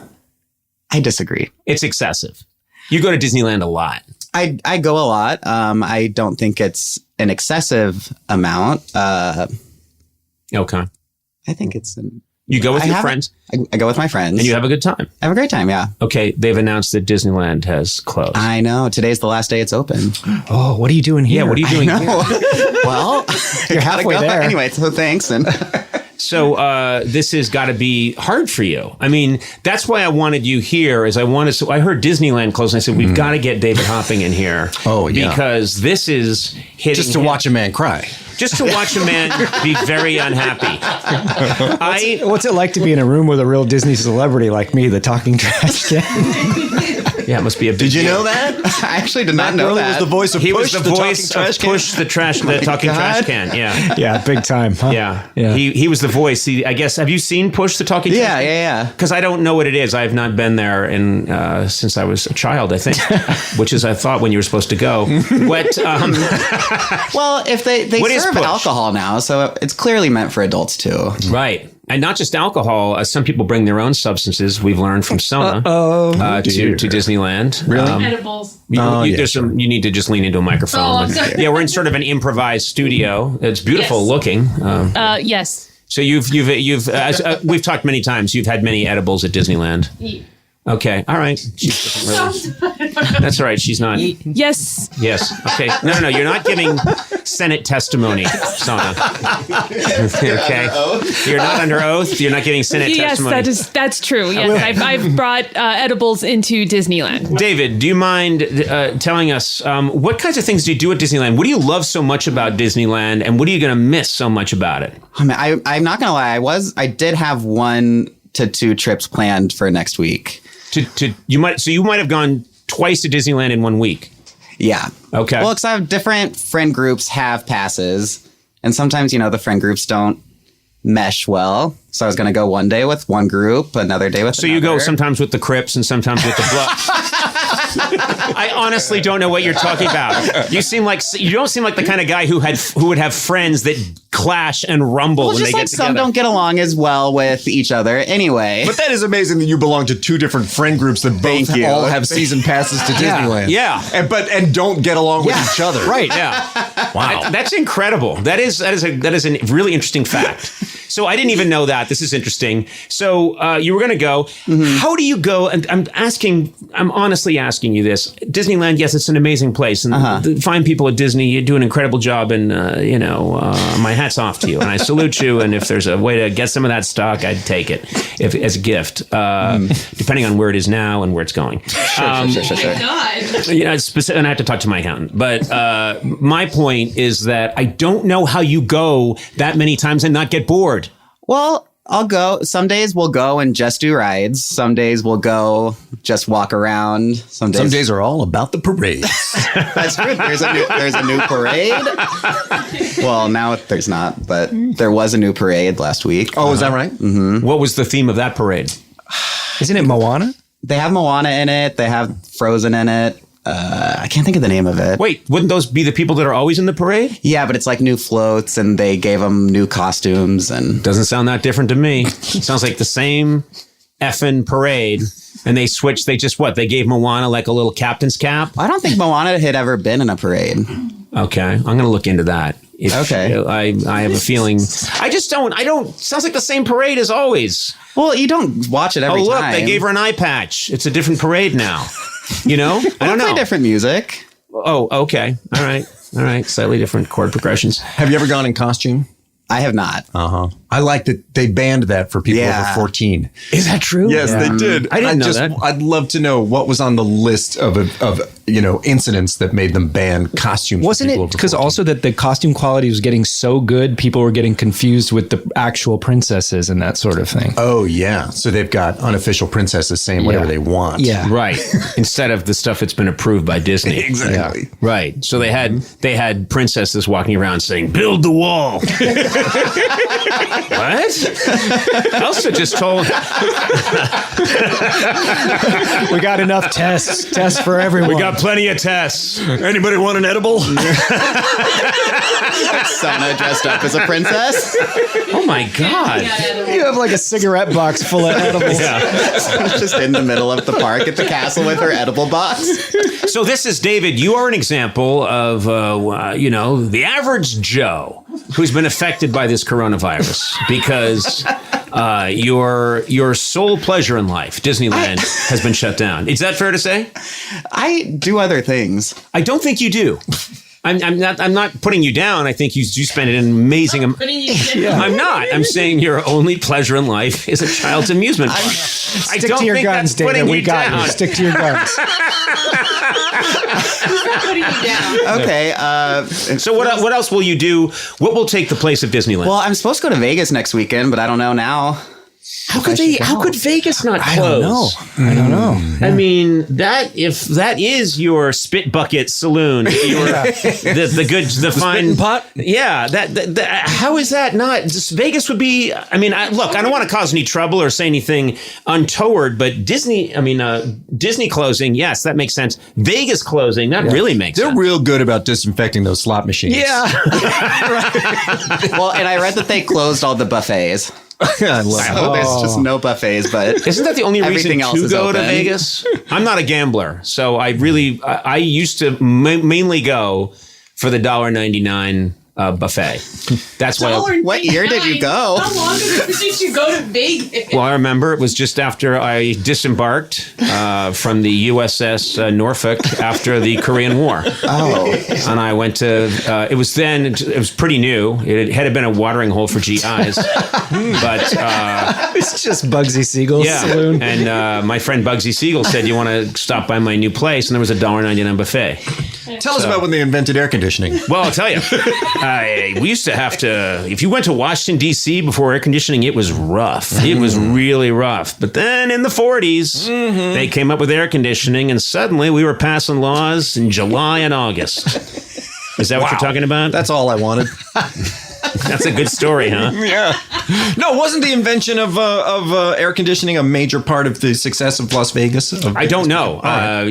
I disagree. It's excessive. You go to Disneyland a lot. I go a lot. I don't think it's an excessive amount. Okay. I think it's... You go with your friends? I go with my friends. And you have a good time? I have a great time, yeah. Okay, they've announced that Disneyland has closed. I know. Today's the last day it's open. Oh, what are you doing here? Yeah, what are you doing here? Well, You're halfway there. Anyway, so thanks. And So this has got to be hard for you. I mean, that's why I wanted you here. I heard Disneyland close, and I said we've got to get David Hopping in here. Oh, yeah. Because this is hitting Just to watch a man cry. Just to watch a man be very unhappy. What's it like to be in a room with a real Disney celebrity like me, the talking trash can? Yeah, it must be a big Did you deal. know that? I actually did not know Gurley that. was the voice of He Push, was the voice of Push the talking trash can. Yeah. Yeah, big time. Huh? Yeah. Yeah. He was the voice. I guess, have you seen Push the talking trash can? Yeah. Because I don't know what it is. I have not been there since I was a child, I think, which is I thought when you were supposed to go. What? Well, if they What is serve Push? alcohol now, so it's clearly meant for adults too. Right. And not just alcohol. Some people bring their own substances. We've learned from Sona to Disneyland. Really? Edibles. You need to just lean into a microphone. Oh, I'm sorry. Yeah, we're in sort of an improvised studio. It's beautiful looking. Yes. So we've talked many times. You've had many edibles at Disneyland. Okay. All right. She doesn't really. That's all right. She's not. Yes. Yes. Okay. No. You're not giving Senate testimony, Sona. Okay. You're not under oath. You're not giving Senate testimony. Yes, that's true. Yes, I've brought edibles into Disneyland. David, do you mind telling us what kinds of things do you do at Disneyland? What do you love so much about Disneyland, and what are you going to miss so much about it? I mean, I'm not gonna lie. I did have 1 to 2 trips planned for next week. You might have gone twice to Disneyland in 1 week. Yeah. Okay. Well, because I have different friend groups have passes, and sometimes the friend groups don't mesh well. So I was going to go one day with one group, another day with So another. you go sometimes with the Crips and sometimes with the Bloods. I honestly don't know what you're talking about. You don't seem like the kind of guy who would have friends that clash and rumble Well, when just they like get together. some don't get along as well with each other. Anyway. But that is amazing that you belong to 2 different friend groups that both Thank you. all have season passes to Disneyland. Yeah. And don't get along with each other. Right. Yeah. Wow. That's incredible. That is a really interesting fact. So I didn't even know that. This is interesting. So you were going to go. Mm-hmm. How do you go? And I'm honestly asking you this. Disneyland, yes, it's an amazing place. And the fine people at Disney, you do an incredible job. And, my hat's off to you. And I salute you. And if there's a way to get some of that stock, I'd take it as a gift, depending on where it is now and where it's going. Sure. God. And I have to talk to my accountant. But my point is that I don't know how you go that many times and not get bored. Well, I'll go. Some days we'll go and just do rides. Some days we'll go just walk around. Some days are all about the parades. That's true. There's a new parade. Well, now there's not, but there was a new parade last week. Oh, is that right? Mm-hmm. What was the theme of that parade? Isn't it Moana? They have Moana in it. They have Frozen in it. I can't think of the name of it. Wait, wouldn't those be the people that are always in the parade? Yeah, but it's like new floats, and they gave them new costumes. And Doesn't sound that different to me. Sounds like the same effing parade. And they switched. They gave Moana like a little captain's cap. I don't think Moana had ever been in a parade. Okay, I'm going to look into that. Okay. I have a feeling. I don't. Sounds like the same parade as always. Well, you don't watch it every Oh, look, time. they gave her an eye patch. It's a different parade now. I don't know. Play different music. Oh, okay. All right. Slightly different chord progressions. Have you ever gone in costume? I have not. I like that they banned that for people Yeah. over 14. Is that true? Yes, they did. I didn't know that. I'd love to know what was on the list of incidents that made them ban costumes. Wasn't it because also that the costume quality was getting so good, people were getting confused with the actual princesses and that sort of thing? Oh, yeah. So they've got unofficial princesses saying whatever they want. Yeah. Right. Instead of the stuff that's been approved by Disney. Exactly. Yeah. Right. So they had princesses walking around saying, "Build the wall." What? Elsa just told. We got enough tests for everyone. We got plenty of tests. Anybody want an edible? Sona dressed up as a princess. Oh my God. You have like a cigarette box full of edibles. Just in the middle of the park at the castle with her edible box. So this is David. You are an example of, the average Joe who's been affected by this coronavirus because your sole pleasure in life, Disneyland, has been shut down. Is that fair to say? I do other things. I don't think you do. I'm not putting you down. I think you spend an amazing. I'm not. I'm saying your only pleasure in life is a child's amusement park. Stick to your guns, David. We got you. Stick to your guns. Okay. So what else will you do? What will take the place of Disneyland? Well, I'm supposed to go to Vegas next weekend, but I don't know now. How could Vegas not close? I don't know. I mean, if that is your spit bucket saloon, the fine pot. Yeah, how is that not? Vegas would be. I mean, I don't want to cause any trouble or say anything untoward, but Disney closing, yes, that makes sense. Vegas closing, that really makes sense. They're real good about disinfecting those slot machines. Yeah. Well, and I read that they closed all the buffets. I love So there's just no buffets, but Isn't that the only reason everything else to is go to open. Vegas? I'm not a gambler, so I used to mainly go for the $1.99 buffet. That's why. What year did you go? How long did you go to Vegas? Well, I remember it was just after I disembarked from the USS Norfolk after the Korean War. Oh. And I went to, it was pretty new. It had been a watering hole for GIs. But It's just Bugsy Siegel's saloon. And my friend Bugsy Siegel said, you want to stop by my new place? And there was a $1.99 buffet. Tell us about when they invented air conditioning. Well, I'll tell you. We used to have to, if you went to Washington, D.C. before air conditioning, it was rough. It was really rough. But then in the 40s, they came up with air conditioning, and suddenly we were passing laws in July and August. Is that what you're talking about? That's all I wanted. That's a good story, huh? Yeah. No, wasn't the invention of air conditioning a major part of the success of Las Vegas? I don't know. I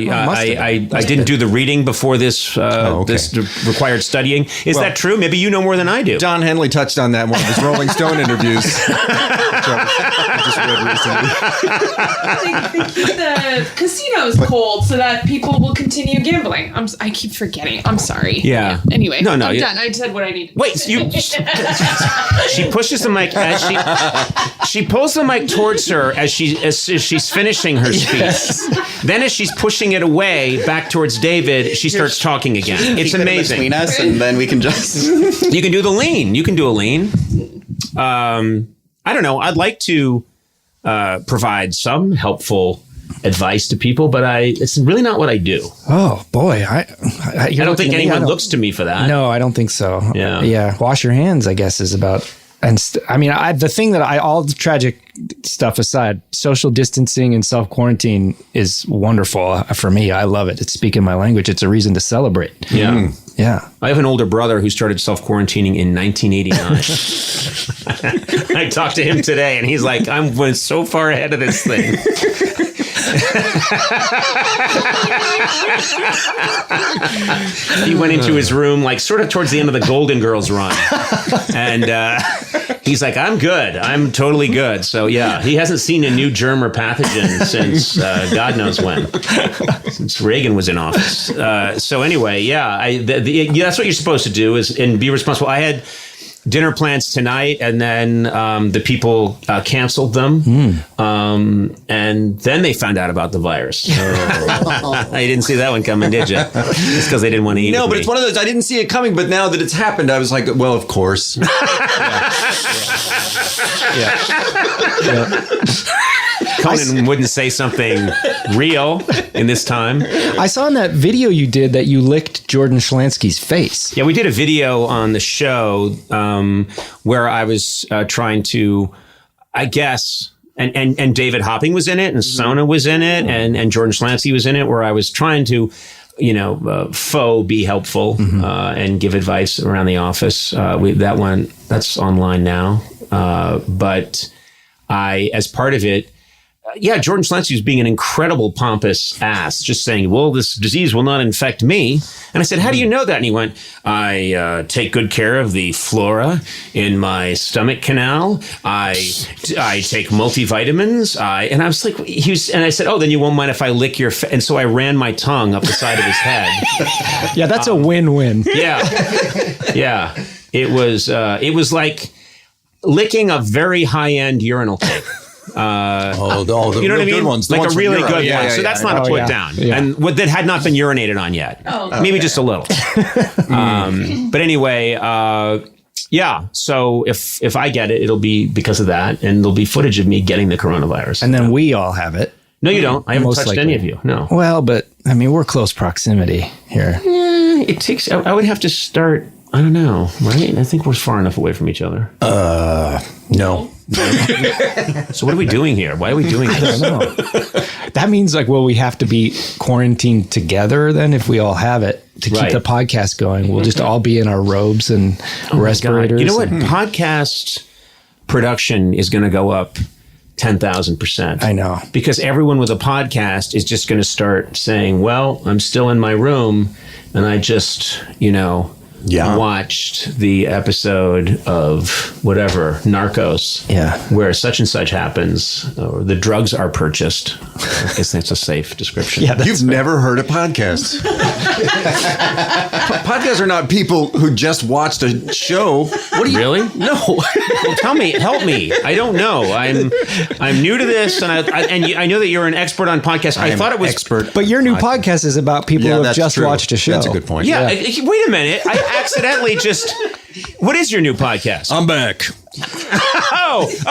didn't do the reading before this this required studying. Is that true? Maybe you know more than I do. Don Henley touched on that in one of his Rolling Stone interviews. I just read recently. They keep the casinos cold so that people will continue gambling. I keep forgetting. I'm sorry. Yeah. Anyway, No, I'm yeah. done. I said what I needed. Wait, she pushes the mic as she pulls the mic towards her as she's finishing her speech. Then as she's pushing it away back towards David, she starts talking again. It's Keep it amazing. between us, and then we can just. You can do the lean. You can do a lean. I don't know. I'd like to provide some helpful advice to people, but it's really not what I do. Oh boy, I don't think anyone looks to me for that. No, I don't think so. Yeah. Wash your hands, I guess, is about. And the thing that all the tragic stuff aside, social distancing and self-quarantine is wonderful for me. I love it. It's speaking my language. It's a reason to celebrate. Yeah. Yeah. I have an older brother who started self-quarantining in 1989. I talked to him today, and he's like, I went so far ahead of this thing. He went into his room like sort of towards the end of the Golden Girls run, and he's like, I'm good. I'm totally good. So yeah, he hasn't seen a new germ or pathogen since God knows when, since Reagan was in office. So anyway, yeah, that's what you're supposed to do and be responsible. I had dinner plans tonight, and then the people canceled them, and then they found out about the virus. I didn't see that one coming, did you? It's because they didn't want to eat. No, with but me. it's one of those, I didn't see it coming, but now that it's happened, I was like, well, of course. Conan wouldn't say something real in this time. I saw in that video you did that you licked Jordan Schlansky's face. Yeah, we did a video on the show where I was trying to, I guess, and David Hopping was in it, and Sona was in it, and Jordan Schlansky was in it, where I was trying to, faux be helpful and give advice around the office. That's online now. But as part of it, Jordan Schlansky was being an incredible pompous ass, just saying, well, this disease will not infect me. And I said, how do you know that? And he went, I take good care of the flora in my stomach canal. I take multivitamins. And I was like, and I said, oh, then you won't mind if I lick your and so I ran my tongue up the side of his head. Yeah, that's a win-win. Yeah. It was like licking a very high-end urinal tape. The you know what I real mean? good ones. Like a really Europe. good one. Yeah, So that's yeah. not a Oh, put yeah. down. Yeah. And what that had not been urinated on yet. Maybe just a little. But anyway, yeah. So if I get it, it'll be because of that. And there'll be footage of me getting the coronavirus. And then we all have it. No, you don't. I haven't Most touched likely. any of you. No. Well, but I mean, we're close proximity here. It takes, I would have to start, I don't know, right? I think we're far enough away from each other. No. So what are we doing here? Why are we doing this? No. That means like, will we have to be quarantined together then if we all have it to keep Right. the podcast going? We'll just all be in our robes and respirators. You know what? and- Podcast production is going to go up 10,000%. I know. Because everyone with a podcast is just going to start saying, well, I'm still in my room and I just, watched the episode of whatever, Narcos, Yeah. where such and such happens, or the drugs are purchased. I guess that's a safe description. Yeah, You've never heard of podcasts. Podcasts are not people who just watched a show. What do you Really? No. Well, tell me, help me. I don't know. I'm new to this, and I know that you're an expert on podcasts. I thought it was expert. But your new podcast is about people who have that's just true. watched a show. That's a good point. Yeah. Wait a minute. I accidentally just. What is your new podcast? I'm back.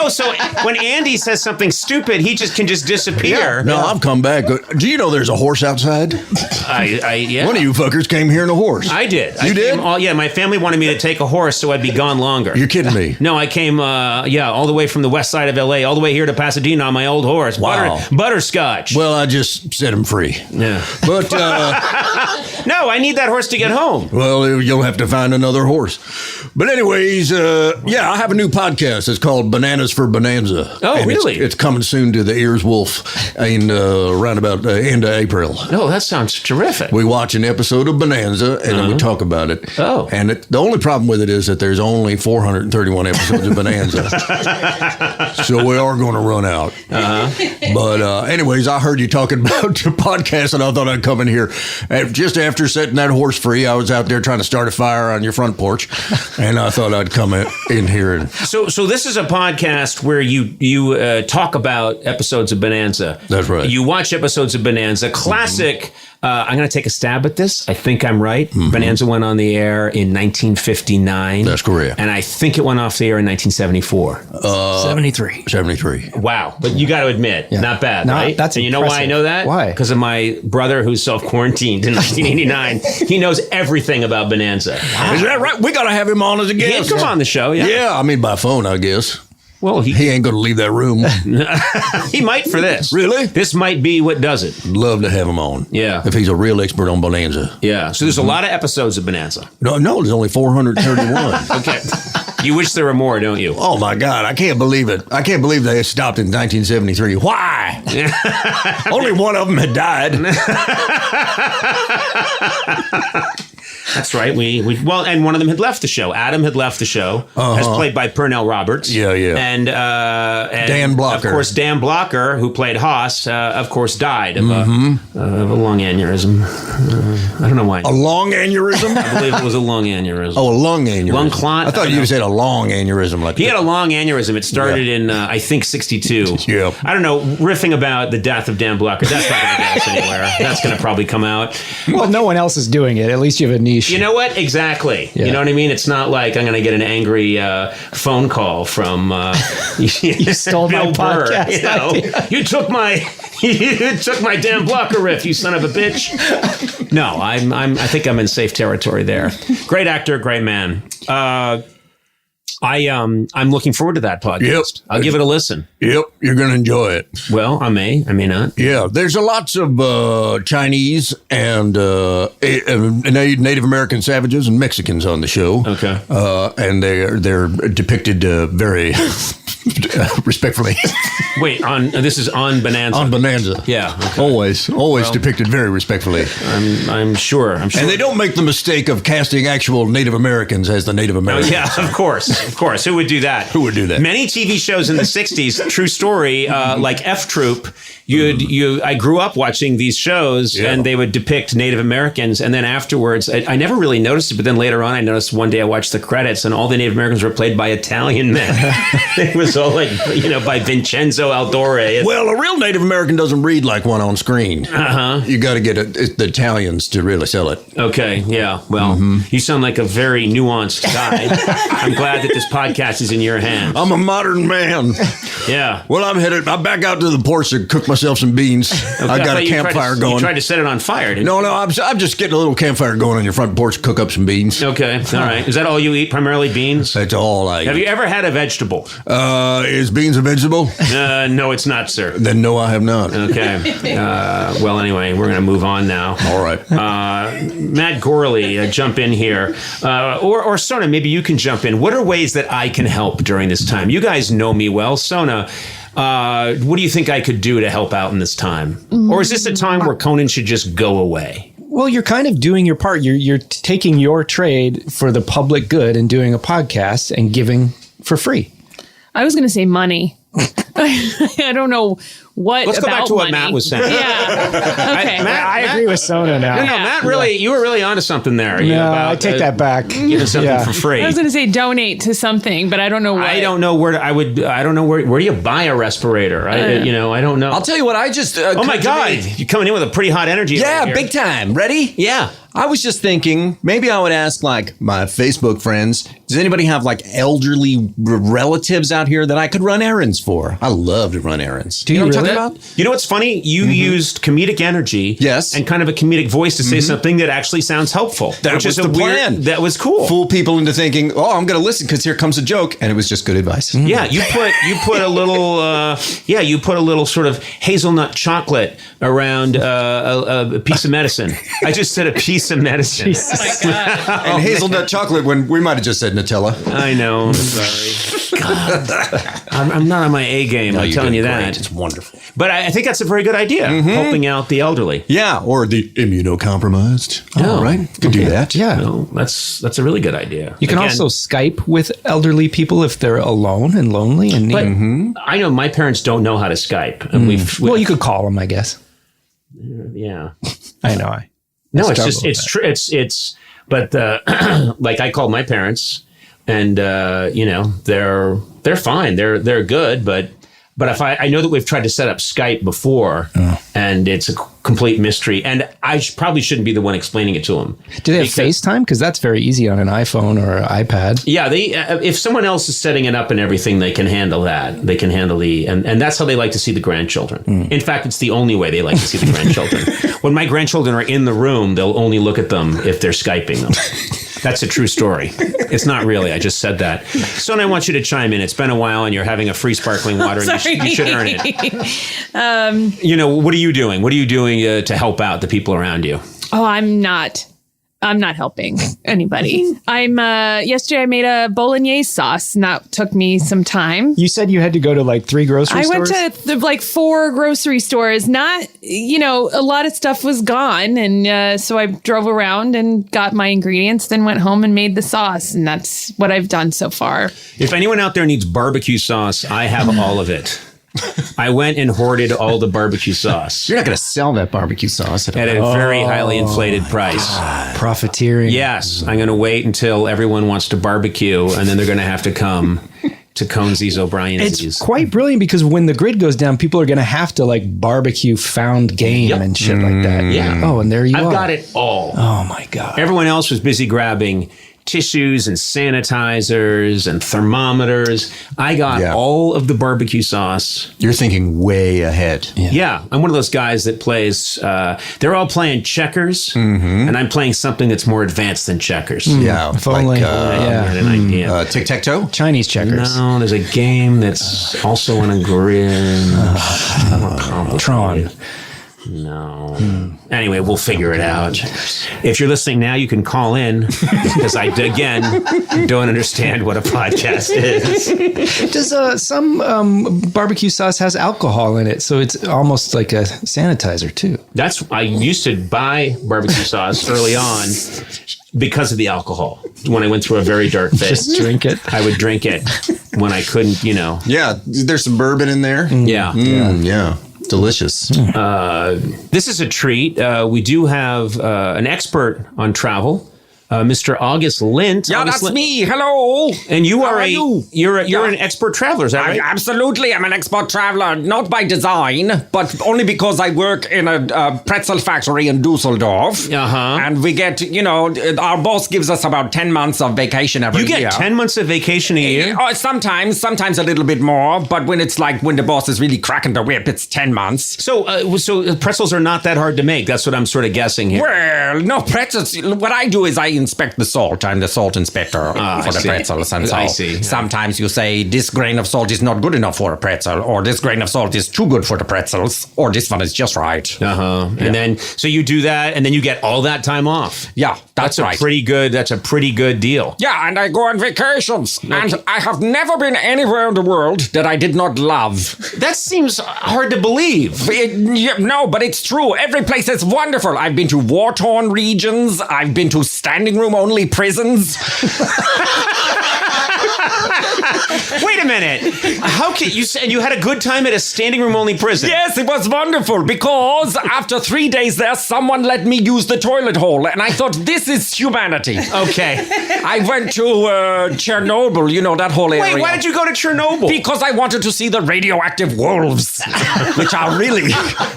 So when Andy says something stupid, he just can disappear. No, I've come back. Do you know there's a horse outside? Yeah. One of you fuckers came here in a horse. I did. You did? My family wanted me to take a horse so I'd be gone longer. You're kidding me. No, I came, all the way from the west side of LA, all the way here to Pasadena on my old horse. Wow. Butterscotch. Well, I just set him free. Yeah. But, No, I need that horse to get home. well, you'll have to find another horse. But anyways, I have a new podcast. It's called Bananas for Bonanza. Oh, And really? It's coming soon to the Ears Wolf in around about end of April. Oh, that sounds terrific. We watch an episode of Bonanza and then we talk about it. Oh. And the only problem with it is that there's only 431 episodes of Bonanza. So we are going to run out. But anyways, I heard you talking about your podcast and I thought I'd come in here. Just after setting that horse free, I was out there trying to start a fire on your front porch. And I thought I'd come in here. And So this is a podcast where you talk about episodes of Bonanza. That's right. You watch episodes of Bonanza. Classic. I'm going to take a stab at this. I think I'm right. Bonanza went on the air in 1959. That's correct. And I think it went off the air in 1974. 73. 73. Wow. But you got to admit, not bad, No, right? that's and you know why I impressive. know that? Why? Because of my brother who's self-quarantined in 1989. He knows everything about Bonanza. Is that right? We got to have him on as a He guest. can come on the show, yeah. Yeah, I mean, by phone, I guess. Well, He ain't going to leave that room. he might for this. Really? This might be what does it. Love to have him on. Yeah. If he's a real expert on Bonanza. Yeah. So there's a lot of episodes of Bonanza. No, there's only 431. Okay. You wish there were more, don't you? Oh my God, I can't believe it. I can't believe they stopped in 1973. Why? Only one of them had died. That's right. And one of them had left the show. Adam had left the show, as played by Pernell Roberts. Yeah, yeah. And Dan Blocker. Of course, Dan Blocker, who played Haas, of course, died of a lung aneurysm. I don't know why. A long aneurysm? I believe it was a lung aneurysm. Oh, a lung aneurysm. Lung clot? I thought I don't you know. said a long aneurysm. Like He had a long aneurysm. It started in, I think, 62. Yeah. I don't know, riffing about the death of Dan Blocker. That's not going to get us anywhere. That's going to probably come out. Well, no one else is doing it. At least you have a niche. You know what? Exactly. Yeah. You know what I mean? It's not like I'm going to get an angry phone call from you stole my podcast You know? idea. You took my Dan Blocker riff, you son of a bitch. No, I think I'm in safe territory there. Great actor, great man. I'm looking forward to that podcast. Yep. I'll give it a listen. Yep, you're going to enjoy it. Well, I may not. Yeah, there's lots of Chinese and Native American savages and Mexicans on the show. Okay. And they're depicted very respectfully Wait, this is on Bonanza. on Bonanza. Yeah. Okay. Always depicted very respectfully. I'm sure. And they don't make the mistake of casting actual Native Americans as the Native Oh, Americans. yeah, of course. Who would do that? Who would do that? Many TV shows in the 60s, true story, like F Troop, I grew up watching these shows, and they would depict Native Americans, and then afterwards, I never really noticed it, but then later on, I noticed one day I watched the credits, and all the Native Americans were played by Italian men. It was all like, by Vincenzo Aldore. Well, a real Native American doesn't read like one on screen. You got to get the Italians to really sell it. Okay, yeah. Well, you sound like a very nuanced guy. I'm glad that this podcast is in your hands. I'm a modern man. Yeah. Well, I'm back out to the porch to cook myself some beans. Okay, I got a campfire going. You tried to set it on fire, didn't No, I'm just getting a little campfire going on your front porch to cook up some beans. Okay, all right. Is that all you eat, primarily beans? That's all I eat. Have you ever had a vegetable? Is beans a vegetable? No, it's not, sir. Then no, I have not. Okay. Well, anyway, we're going to move on now. All right. Matt Gorley, jump in here. Or Sona, maybe you can jump in. What are ways that I can help during this time? You guys know me well. Sona, what do you think I could do to help out in this time? Or is this a time where Conan should just go away? Well, you're kind of doing your part. You're taking your trade for the public good and doing a podcast and giving for free. I was going to say money. I don't know what. Let's go back to what Matt was saying. Yeah. Okay. I agree with Sona now. No, Matt, you were really onto something there. I take that back. Giving something for free. I was going to say donate to something, but I don't know what. I don't know where I don't know where do you buy a respirator? I don't know. I'll tell you what. I just. Oh my God! You're coming in with a pretty hot energy. Yeah, over here. big time. Ready? Yeah. I was just thinking maybe I would ask like my Facebook friends, does anybody have like elderly relatives out here that I could run errands for? I love to run errands. Do you know what I'm really? talking about? You know what's funny? You used comedic energy, Yes. and kind of a comedic voice to say something that actually sounds helpful. That which was is the plan. That was cool. Fool people into thinking, oh, I'm going to listen because here comes a joke, and it was just good advice. Yeah, you put a little sort of hazelnut chocolate around a piece of medicine. I just said a piece of medicine. Oh my God. And hazelnut chocolate when we might have just said Nutella. I know. I'm sorry. God. I'm not on my A game. No, I'm you're telling you doing that. great. It's wonderful. But I think that's a very good idea. Helping out the elderly. Yeah, or the immunocompromised. Oh, All right, could do that. Yeah. No, that's a really good idea. You can Again, also Skype with elderly people if they're alone and lonely and But need. I know my parents don't know how to Skype, and Well, you could call them, I guess. yeah. I know. No, it's struggle just with it's true. It's but like I called my parents, and they're fine. They're good, but if I know that we've tried to set up Skype before, and it's a complete mystery, and I probably shouldn't be the one explaining it to them. Do they have FaceTime? Because that's very easy on an iPhone or iPad. Yeah, they if someone else is setting it up and everything, they can handle that. They can handle and that's how they like to see the grandchildren. In fact, it's the only way they like to see the grandchildren. When my grandchildren are in the room, they'll only look at them if they're Skyping them. That's a true story. It's not really. I just said that. Son, I want you to chime in. It's been a while, and you're having a free sparkling water, and you should earn it. What are you doing? What are you doing to help out the people around you? Oh, I'm not helping anybody. Yesterday I made a bolognese sauce, and that took me some time. You said you had to go to like 3 grocery stores? I went to like 4 grocery stores. Not, a lot of stuff was gone. And so I drove around and got my ingredients, then went home and made the sauce. And that's what I've done so far. If anyone out there needs barbecue sauce, I have all of it. I went and hoarded all the barbecue sauce You're not going to sell that barbecue sauce at a very highly inflated price. Profiteering. Yes, I'm going to wait until everyone wants to barbecue, and then they're going to have to come to Conzi's O'Brien's. It's quite brilliant because when the grid goes down, people are going to have to like barbecue found game and shit like that. Yeah. Oh, and there you are. I've got it all. Oh my God. Everyone else was busy grabbing tissues and sanitizers and thermometers. I got all of the barbecue sauce. You're thinking way ahead. Yeah, I'm one of those guys that plays, they're all playing checkers, and I'm playing something that's more advanced than checkers. Yeah, If only. I had an idea. Tic-tac-toe? Chinese checkers. No, there's a game that's also on a grid. Tron. No. Anyway, we'll figure it out. If you're listening now, you can call in because I, again, don't understand what a podcast is. Does some barbecue sauce has alcohol in it, so it's almost like a sanitizer too. I used to buy barbecue sauce early on because of the alcohol. When I went through a very dark phase. Just drink it. I would drink it when I couldn't, Yeah, there's some bourbon in there. Yeah. Yeah. Delicious. This is a treat. We do have an expert on travel, Mr. August Lindt. Yeah, August that's Lindt. me. Hello. And you How are you're an expert traveler, is that right? Absolutely, I'm an expert traveler, not by design, but only because I work in a pretzel factory in Dusseldorf. And we get, our boss gives us about 10 months of vacation every year. You get 10 months of vacation a year? Sometimes a little bit more, but when the boss is really cracking the whip, it's 10 months. So pretzels are not that hard to make. That's what I'm sort of guessing here. Well, no, pretzels, what I do is I inspect the salt. I'm the salt inspector for the pretzels. And so sometimes you say this grain of salt is not good enough for a pretzel, or this grain of salt is too good for the pretzels, or this one is just right. And then, so you do that, and then you get all that time off. Yeah, that's right. That's a pretty good deal. Yeah, and I go on vacations. Okay. And I have never been anywhere in the world that I did not love. That seems hard to believe. No, but it's true. Every place is wonderful. I've been to war-torn regions. I've been to standing room only prisons. Wait a minute. How can you say you had a good time at a standing room only prison? Yes, it was wonderful because after 3 days there, someone let me use the toilet hole, and I thought, this is humanity. Okay. I went to Chernobyl, that whole area. Wait, why did you go to Chernobyl? Because I wanted to see the radioactive wolves, which are really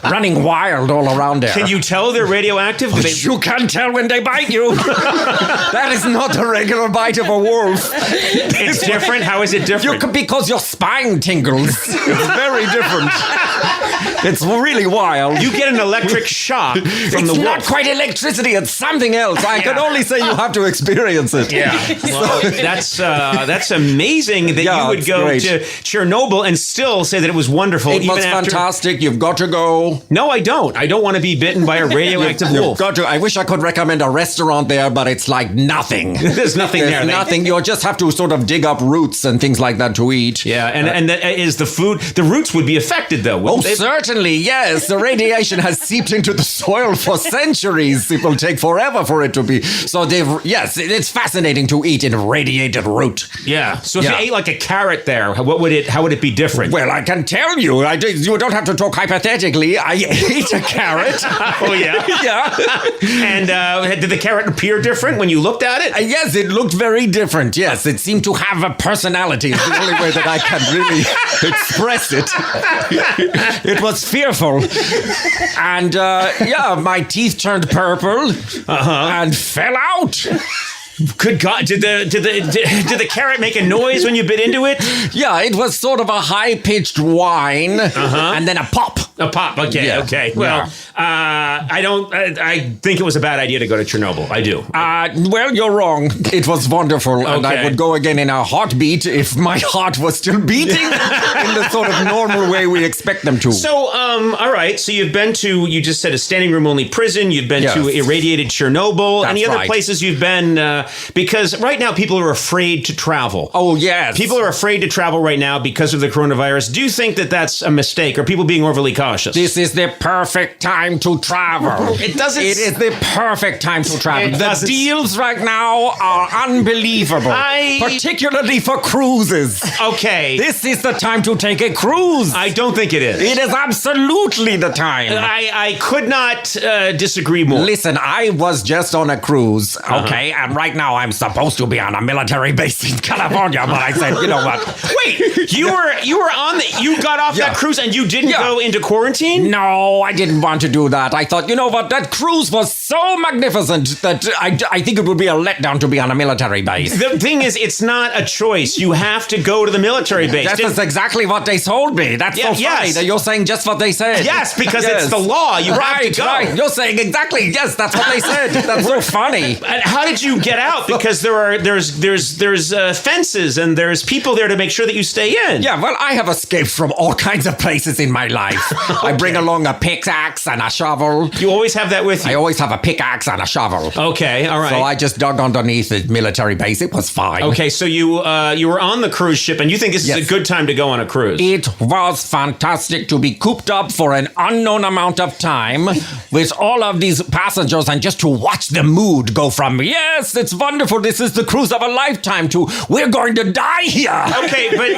running wild all around there. Can you tell they're radioactive? You can tell when they bite you. That is not a regular bite of a wolf. It's different? How is it different? Because your spine tingles. It's very different. It's really wild. You get an electric shock from the wolf. It's not quite electricity. It's something else. I can only say you have to experience it. Yeah. Well, that's amazing that you would go to Chernobyl and still say that it was wonderful. It was fantastic. You've got to go. No, I don't. I don't want to be bitten by a radioactive wolf. Got to. I wish I could recommend a restaurant there, but it's like nothing. There's nothing there. Nothing. You just have to sort of dig up roots and things like that to eat. Yeah, and is the food, the roots would be affected though. Certainly, yes. The radiation has seeped into the soil for centuries. It will take forever for it to be. So it's fascinating to eat an irradiated root. Yeah. So if you ate like a carrot there, how would it be different? Well, I can tell you. You don't have to talk hypothetically. I ate a carrot. Oh yeah. Yeah. And did the carrot appear different when you looked at it? Yes, it looked very different. Yes, it seemed to have a personality. It's the only way that I can really express it. It was fearful. And my teeth turned purple and fell out. Good God! Did the carrot make a noise when you bit into it? Yeah, it was sort of a high-pitched whine, and then a pop. A pop. Okay. Yeah. Okay. Well, I think it was a bad idea to go to Chernobyl. I do. Well, you're wrong. It was wonderful, and I would go again in a heartbeat if my heart was still beating in the sort of normal way we expect them to. So, all right. So you've been to, you just said, a standing room only prison. You've been to irradiated Chernobyl. That's Any other places you've been? Because right now people are afraid to travel. Oh, yes. People are afraid to travel right now because of the coronavirus. Do you think that that's a mistake? Are people being overly cautious? This is the perfect time to travel. It is the perfect time to travel. The deals right now are unbelievable. Particularly for cruises. Okay. This is the time to take a cruise. I don't think it is. It is absolutely the time. I could not disagree more. Listen, I was just on a cruise, okay? And right now I'm supposed to be on a military base in California, but I said, you know what? Wait, you got off that cruise and you didn't go into quarantine? No, I didn't want to do that. I thought, you know what? That cruise was so magnificent that I think it would be a letdown to be on a military base. The thing is, it's not a choice. You have to go to the military base. That's exactly what they told me. That's so funny that you're saying just what they said. Yes, because it's the law. You have to go. Right. You're saying exactly, yes, that's what they said. That's so funny. And how did you get out? Because there's fences and there's people there to make sure that you stay in. Yeah, well, I have escaped from all kinds of places in my life. I bring along a pickaxe and a shovel. You always have that with you? I always have a pickaxe and a shovel. Okay, all right. So I just dug underneath the military base. It was fine. Okay, so you were on the cruise ship, and you think this is a good time to go on a cruise? It was fantastic to be cooped up for an unknown amount of time with all of these passengers and just to watch the mood go from, yes, it's wonderful, this is the cruise of a lifetime, to we're going to die here. Okay, but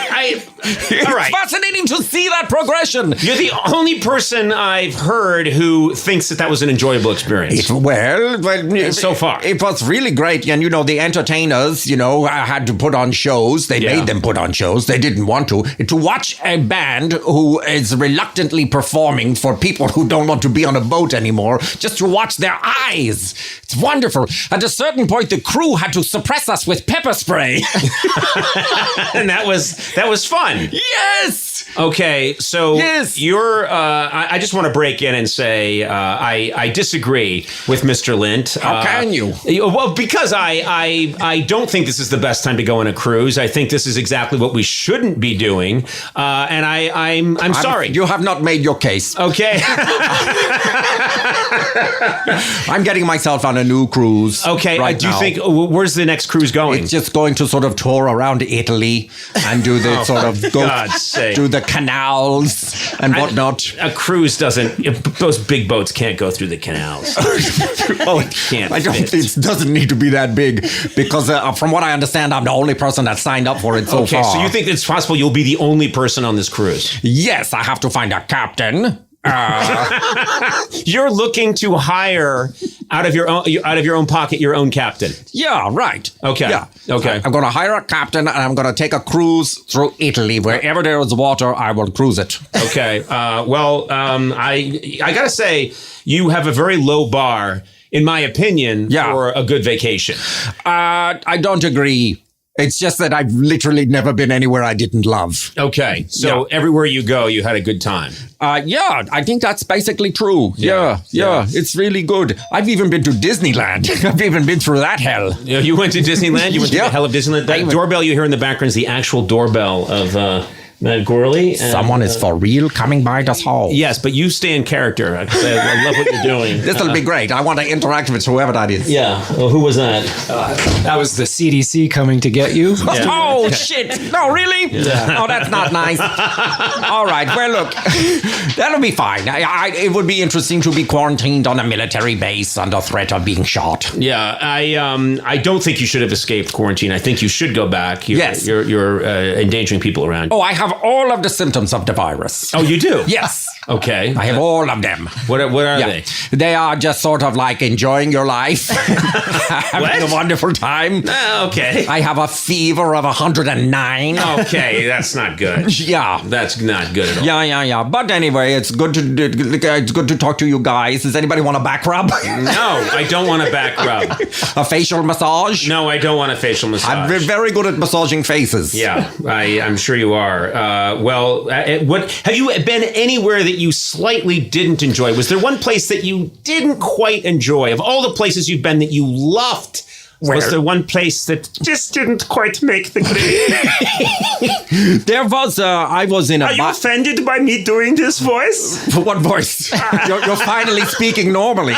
all right. It's fascinating to see that progression. You're the only person I've heard who thinks that was an enjoyable experience. So far. It was really great. And, the entertainers, had to put on shows. They made them put on shows. They didn't want to. To watch a band who is reluctantly performing for people who don't want to be on a boat anymore, just to watch their eyes. It's wonderful. At a certain point, the crew had to suppress us with pepper spray. And that was fun. Yes! Okay, so you're. I just want to break in and say I disagree with Mr. Lindt. How can you? Well, because I don't think this is the best time to go on a cruise. I think this is exactly what we shouldn't be doing. And I'm sorry. You have not made your case. Okay. I'm getting myself on a new cruise. Okay. Right do you now. think where's the next cruise going? It's just going to sort of tour around Italy and do the sort of God's sake. do the canals and whatnot. A cruise doesn't. Those big boats can't go through the canals. It can't. I don't think it doesn't need to be that big because from what I understand, I'm the only person that signed up for it so far. Okay, so you think it's possible you'll be the only person on this cruise? Yes, I have to find a captain. You're looking to hire out of your own pocket your own captain. Yeah, right. Okay. Yeah. Okay. I'm going to hire a captain and I'm going to take a cruise through Italy. Wherever there is water, I will cruise it. Okay. I gotta say, you have a very low bar, in my opinion, for a good vacation. I don't agree. It's just that I've literally never been anywhere I didn't love. Okay. So everywhere you go, you had a good time. I think that's basically true. Yeah. It's really good. I've even been to Disneyland. I've even been through that hell. You went to Disneyland? You went to the hell of Disneyland? That doorbell you hear in the background is the actual doorbell of Matt Gorley. Someone is for real coming by this hall. Yes, but you stay in character. I love what you're doing. This will be great. I want to interact with whoever that is. Yeah. Well, who was that? That was the CDC coming to get you. Yeah. Oh, shit. No, really? Yeah. Oh, that's not nice. All right. Well, look, that'll be fine. It would be interesting to be quarantined on a military base under threat of being shot. Yeah. I don't think you should have escaped quarantine. I think you should go back. You're endangering people around. Oh, I have all of the symptoms of the virus. Oh, you do? Yes. Okay. I have all of them. What are they? They are just sort of like enjoying your life, having a wonderful time. Okay. I have a fever of 109. Okay, that's not good. Yeah. That's not good at all. Yeah. But anyway, it's good to talk to you guys. Does anybody want a back rub? No, I don't want a back rub. A facial massage? No, I don't want a facial massage. I'm very good at massaging faces. Yeah, I'm sure you are. What have you been anywhere that you slightly didn't enjoy? Was there one place that you didn't quite enjoy? Of all the places you've been that you loved, was there one place that just didn't quite make the grade? There was, I was in a... Are you offended by me doing this voice? What voice? You're finally speaking normally.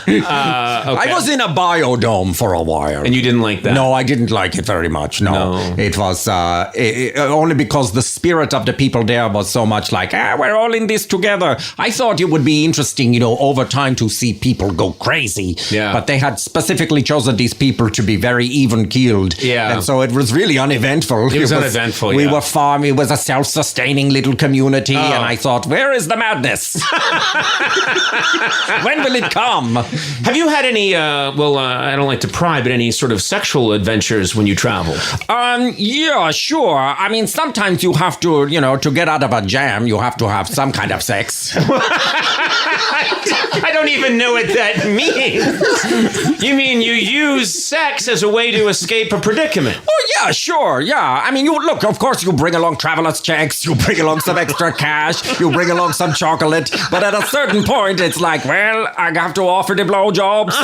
Okay. I was in a biodome for a while. And you didn't like that? No, I didn't like it very much. No. It was only because the spirit of the people there was so much like, we're all in this together. I thought it would be interesting, over time to see people go crazy. Yeah. But they had specifically chosen these people to be very even-keeled. Yeah. And so it was really uneventful. It was uneventful, We were farm. It was a self-sustaining little community. And I thought, where is the madness? When will it come? Have you had any, I don't like to pry, but any sort of sexual adventures when you travel? Yeah, sure. I mean, sometimes you have to, to get out of a jam, you have to have some kind of sex. I don't even know what that means. You mean you use sex as a way to escape a predicament? Oh, yeah, sure. Yeah. I mean, of course, you bring along traveler's checks, you bring along some extra cash, you bring along some chocolate. But at a certain point, it's like, well, I have to offer the blowjobs.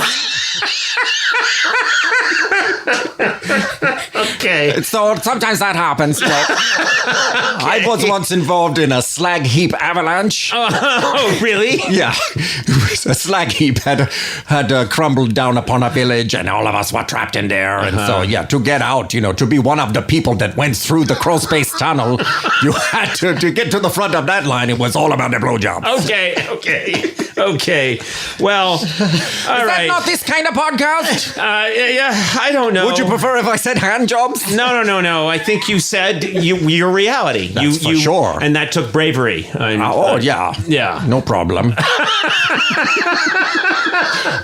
Okay. So sometimes that happens. I was once involved in a slag heap avalanche. Oh, really? Yeah. A slag heap had crumbled down upon a village, and all of us were trapped in there. And so, to get out, to be one of the people that went through the crawl space tunnel, you had to get to the front of that line. It was all about the blowjob. Okay. Well, all right. Is that not this kind of podcast? Yeah, I don't know. Would you prefer if I said hand jobs? No. I think you said your reality. That's for sure. And that took bravery. Yeah. Yeah. No problem.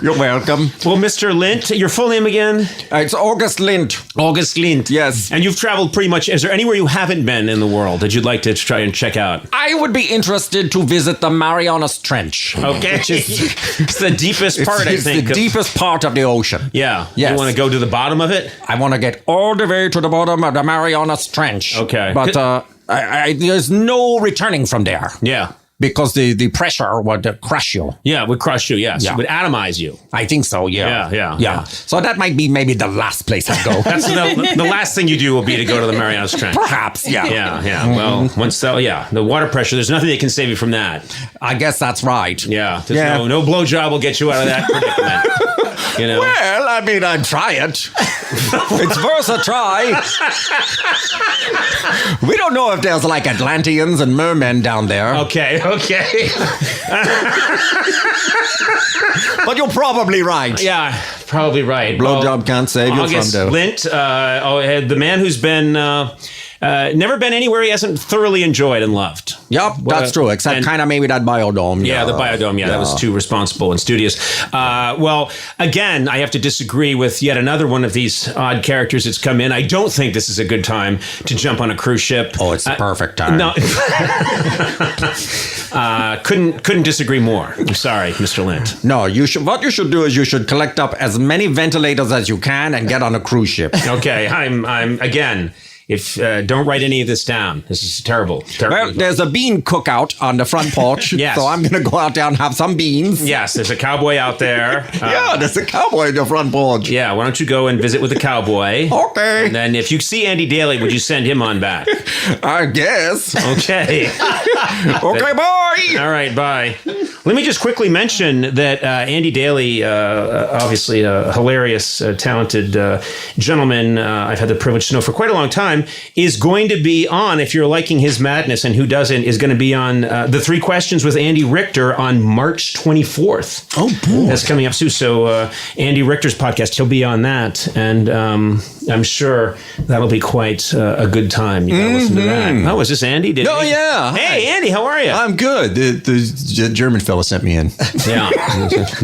You're welcome. Well, Mr. Lindt, your full name again? It's August Lindt. August Lindt. Yes. And you've traveled pretty much. Is there anywhere you haven't been in the world that you'd like to try and check out? I would be interested to visit the Marianas Trench. Okay. It's the deepest part, I think. It's the deepest part of the ocean. Yeah. Yes. You want to go to the bottom of it? I want to get all the way to the bottom of the Marianas Trench. Okay. But there's no returning from there. Yeah. Because the pressure would crush you. Yeah, it would crush you, yes. Yeah. It would atomize you. I think so, yeah. Yeah. So that might be maybe the last place I go. That's the last thing you do will be to go to the Marianas Trench. Perhaps, yeah. Yeah. Well, once the water pressure, there's nothing that can save you from that. I guess that's right. Yeah. No blowjob will get you out of that predicament. Well, I mean, I'd try it. It's worth a try. We don't know if there's like Atlanteans and mermen down there. Okay. But you're probably right. Yeah, probably right. Blowjob can't save you August from the... Lindt, the man who's been never been anywhere he hasn't thoroughly enjoyed and loved. Yep, that's true. Except kind of maybe that biodome. Yeah, the biodome. Yeah, that was too responsible and studious. Well, again, I have to disagree with yet another one of these odd characters that's come in. I don't think this is a good time to jump on a cruise ship. Oh, it's the perfect time. No, couldn't disagree more. I'm sorry, Mr. Lindt. No, what you should do is you should collect up as many ventilators as you can and get on a cruise ship. Okay, I'm again. If don't write any of this down. This is terrible. Well, there's a bean cookout on the front porch. Yes. So I'm going to go out there and have some beans. Yes, there's a cowboy out there. Yeah, there's a cowboy on the front porch. Yeah, why don't you go and visit with the cowboy? Okay. And then if you see Andy Daly, would you send him on back? I guess. Okay. Okay, bye. All right, bye. Let me just quickly mention that Andy Daly, obviously a hilarious, talented gentleman I've had the privilege to know for quite a long time, is going to be on, if you're liking his madness and who doesn't, is going to be on The 3 Questions with Andy Richter on March 24th. Oh, boy. That's coming up soon. So Andy Richter's podcast, he'll be on that. And I'm sure that'll be quite a good time. You got to listen to that. Oh, is this Andy? Oh, yeah. Hey, Andy, how are you? I'm good. The German fella sent me in. Yeah.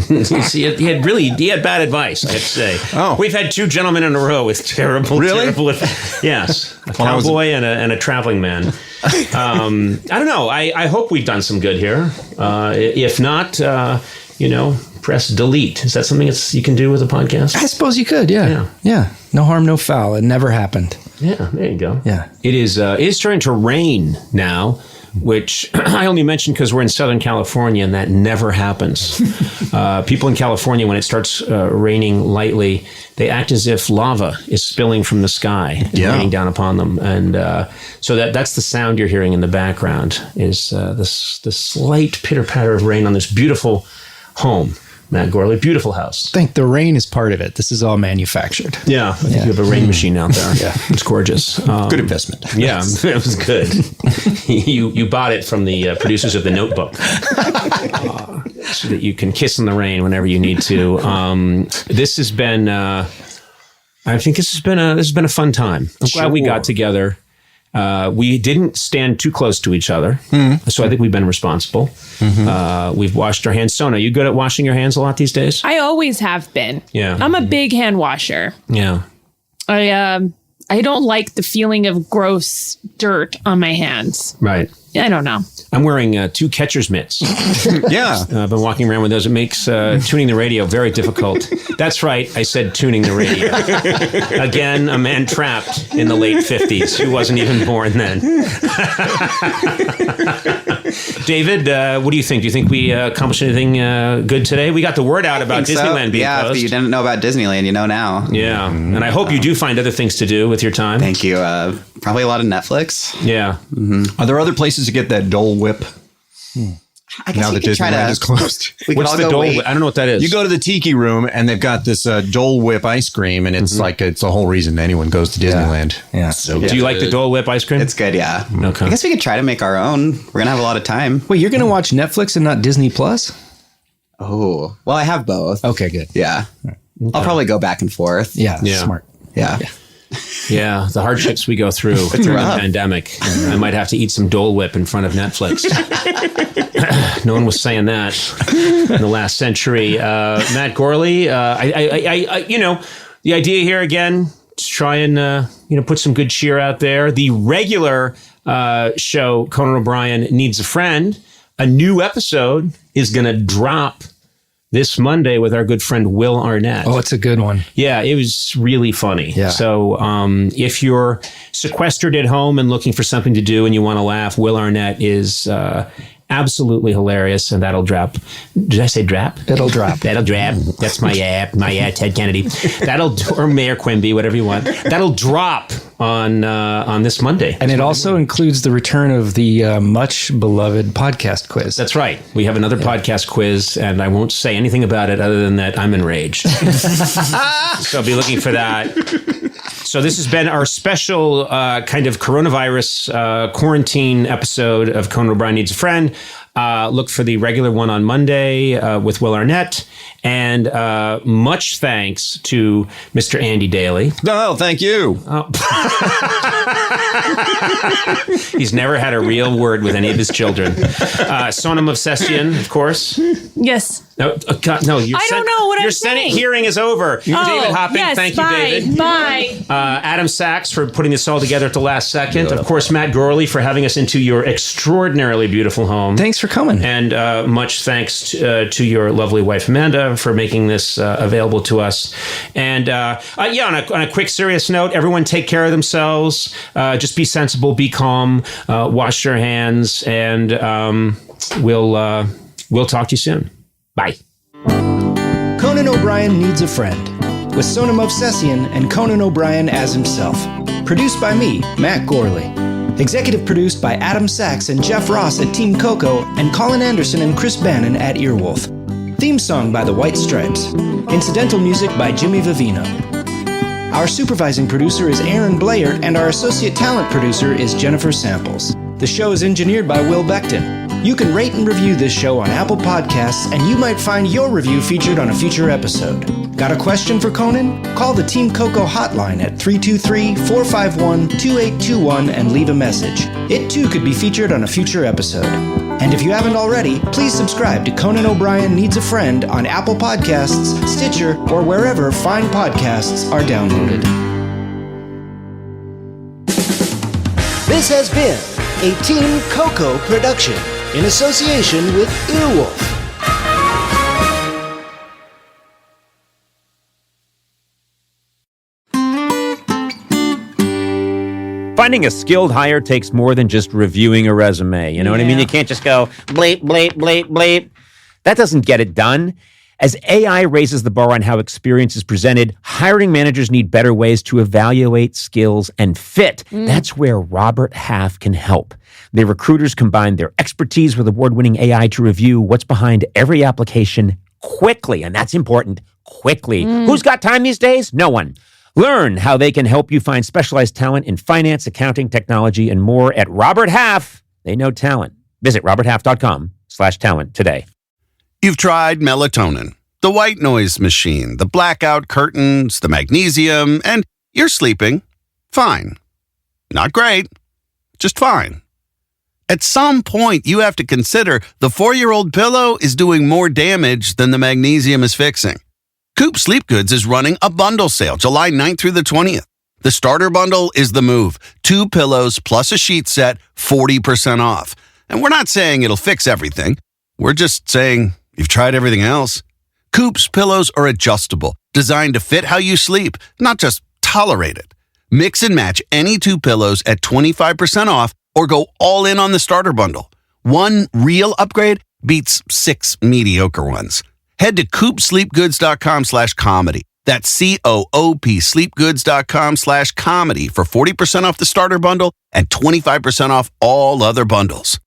he had bad advice, I have to say. Oh. We've had 2 gentlemen in a row with terrible yes. A cowboy and a traveling man. I don't know. I hope we've done some good here. If not, press delete. Is that something you can do with a podcast? I suppose you could, yeah. No harm, no foul. It never happened. Yeah, there you go. Yeah. It is starting to rain now, which I only mention because we're in Southern California and that never happens. People in California, when it starts raining lightly, they act as if lava is spilling from the sky and raining down upon them. And so that's the sound you're hearing in the background is the slight pitter-patter of rain on this beautiful home. Matt Gorley, beautiful house. I think the rain is part of it. This is all manufactured. Yeah, I think you have a rain machine out there. Yeah. It's gorgeous. Good investment. Yeah, it was good. You bought it from the producers of The Notebook, so that you can kiss in the rain whenever you need to. This has been, I think this has been a fun time. I'm glad we got together. We didn't stand too close to each other, so I think we've been responsible. We've washed our hands. Sona, you good at washing your hands a lot these days? I always have been. Yeah. I'm a big hand washer. Yeah. I don't like the feeling of gross dirt on my hands. Right. I don't know. I'm wearing 2 catcher's mitts. Yeah. I've been walking around with those. It makes tuning the radio very difficult. That's right. I said tuning the radio. Again, a man trapped in the late 50s who wasn't even born then. David, what do you think? Do you think we accomplished anything good today? We got the word out about Disneyland being closed. If you didn't know about Disneyland, you know now. Yeah. And I hope you do find other things to do with your time. Thank you. Probably a lot of Netflix. Yeah. Are there other places to get that Dole Whip? I guess Now that Disneyland is closed. What's the Dole Whip? I don't know what that is. You go to the Tiki Room and they've got this Dole Whip ice cream, and it's like it's the whole reason anyone goes to Disneyland. Yeah. So do you like the Dole Whip ice cream? It's good, yeah. Okay. I guess we could try to make our own. We're going to have a lot of time. Wait, you're going to watch Netflix and not Disney Plus? Oh, well, I have both. Okay, good. Yeah. I'll probably go back and forth. Yeah, Yeah. smart. Yeah. Yeah, the hardships we go through during the pandemic. I might have to eat some Dole Whip in front of Netflix. No one was saying that in the last century. Matt Gorley, I the idea here again to try and put some good cheer out there. The regular show, Conan O'Brien Needs a Friend, a new episode is going to drop this Monday with our good friend Will Arnett. Oh, it's a good one. Yeah, it was really funny. Yeah. So if you're sequestered at home and looking for something to do and you want to laugh, Will Arnett is absolutely hilarious, and that'll drop. Did I say drop? It'll drop. That'll drop. That's my Ted Kennedy. Or Mayor Quimby, whatever you want. That'll drop on this Monday. And it also includes the return of the much beloved podcast quiz. That's right. We have another podcast quiz, and I won't say anything about it other than that I'm enraged. So I'll be looking for that. So this has been our special kind of coronavirus quarantine episode of Conan O'Brien Needs a Friend. Look for the regular one on Monday with Will Arnett. And much thanks to Mr. Andy Daly. No, thank you. He's never had a real word with any of his children. Sonam Obsessian, of course. Yes. No, God, no. I don't know what your I'm Senate saying. hearing is over. David Hopping, yes, thank you, bye, David. Bye. Adam Sachs for putting this all together at the last second. Of course, Matt Gorley for having us into your extraordinarily beautiful home. Thanks for coming. And much thanks to your lovely wife, Amanda, for making this available to us. And on a quick serious note, everyone take care of themselves. Just be sensible, be calm, wash your hands, and we'll talk to you soon. Bye. Conan O'Brien Needs a Friend, with Sonam Obsessian and Conan O'Brien as himself. Produced by me, Matt Gorley. Executive produced by Adam Sachs and Jeff Ross at Team Coco and Colin Anderson and Chris Bannon at Earwolf. Theme song by the White Stripes. Incidental music by Jimmy Vivino. Our supervising producer is Aaron Blair, and our associate talent producer is Jennifer Samples. The show is engineered by Will Beckton. You can rate and review this show on Apple Podcasts, and you might find your review featured on a future episode. Got a question for Conan? Call the Team Coco hotline at 323-451-2821 and leave a message. It too could be featured on a future episode. And if you haven't already, please subscribe to Conan O'Brien Needs a Friend on Apple Podcasts, Stitcher, or wherever fine podcasts are downloaded. This has been a Team Coco production in association with Earwolf. Finding a skilled hire takes more than just reviewing a resume. You know what I mean? You can't just go bleep, bleep, bleep, bleep. That doesn't get it done. As AI raises the bar on how experience is presented, hiring managers need better ways to evaluate skills and fit. That's where Robert Half can help. Their recruiters combine their expertise with award-winning AI to review what's behind every application quickly, and that's important, quickly. Who's got time these days? No one. Learn how they can help you find specialized talent in finance, accounting, technology, and more at Robert Half. They know talent. Visit roberthalf.com/talent today. You've tried melatonin, the white noise machine, the blackout curtains, the magnesium, and you're sleeping fine. Not great, just fine. At some point, you have to consider the 4-year-old pillow is doing more damage than the magnesium is fixing. Coop Sleep Goods is running a bundle sale July 9th through the 20th. The starter bundle is the move. 2 pillows plus a sheet set, 40% off. And we're not saying it'll fix everything. We're just saying you've tried everything else. Coop's pillows are adjustable, designed to fit how you sleep, not just tolerate it. Mix and match any 2 pillows at 25% off or go all in on the starter bundle. One real upgrade beats 6 mediocre ones. Head to coopsleepgoods.com/comedy. That's COOP sleepgoods.com/comedy for 40% off the starter bundle and 25% off all other bundles.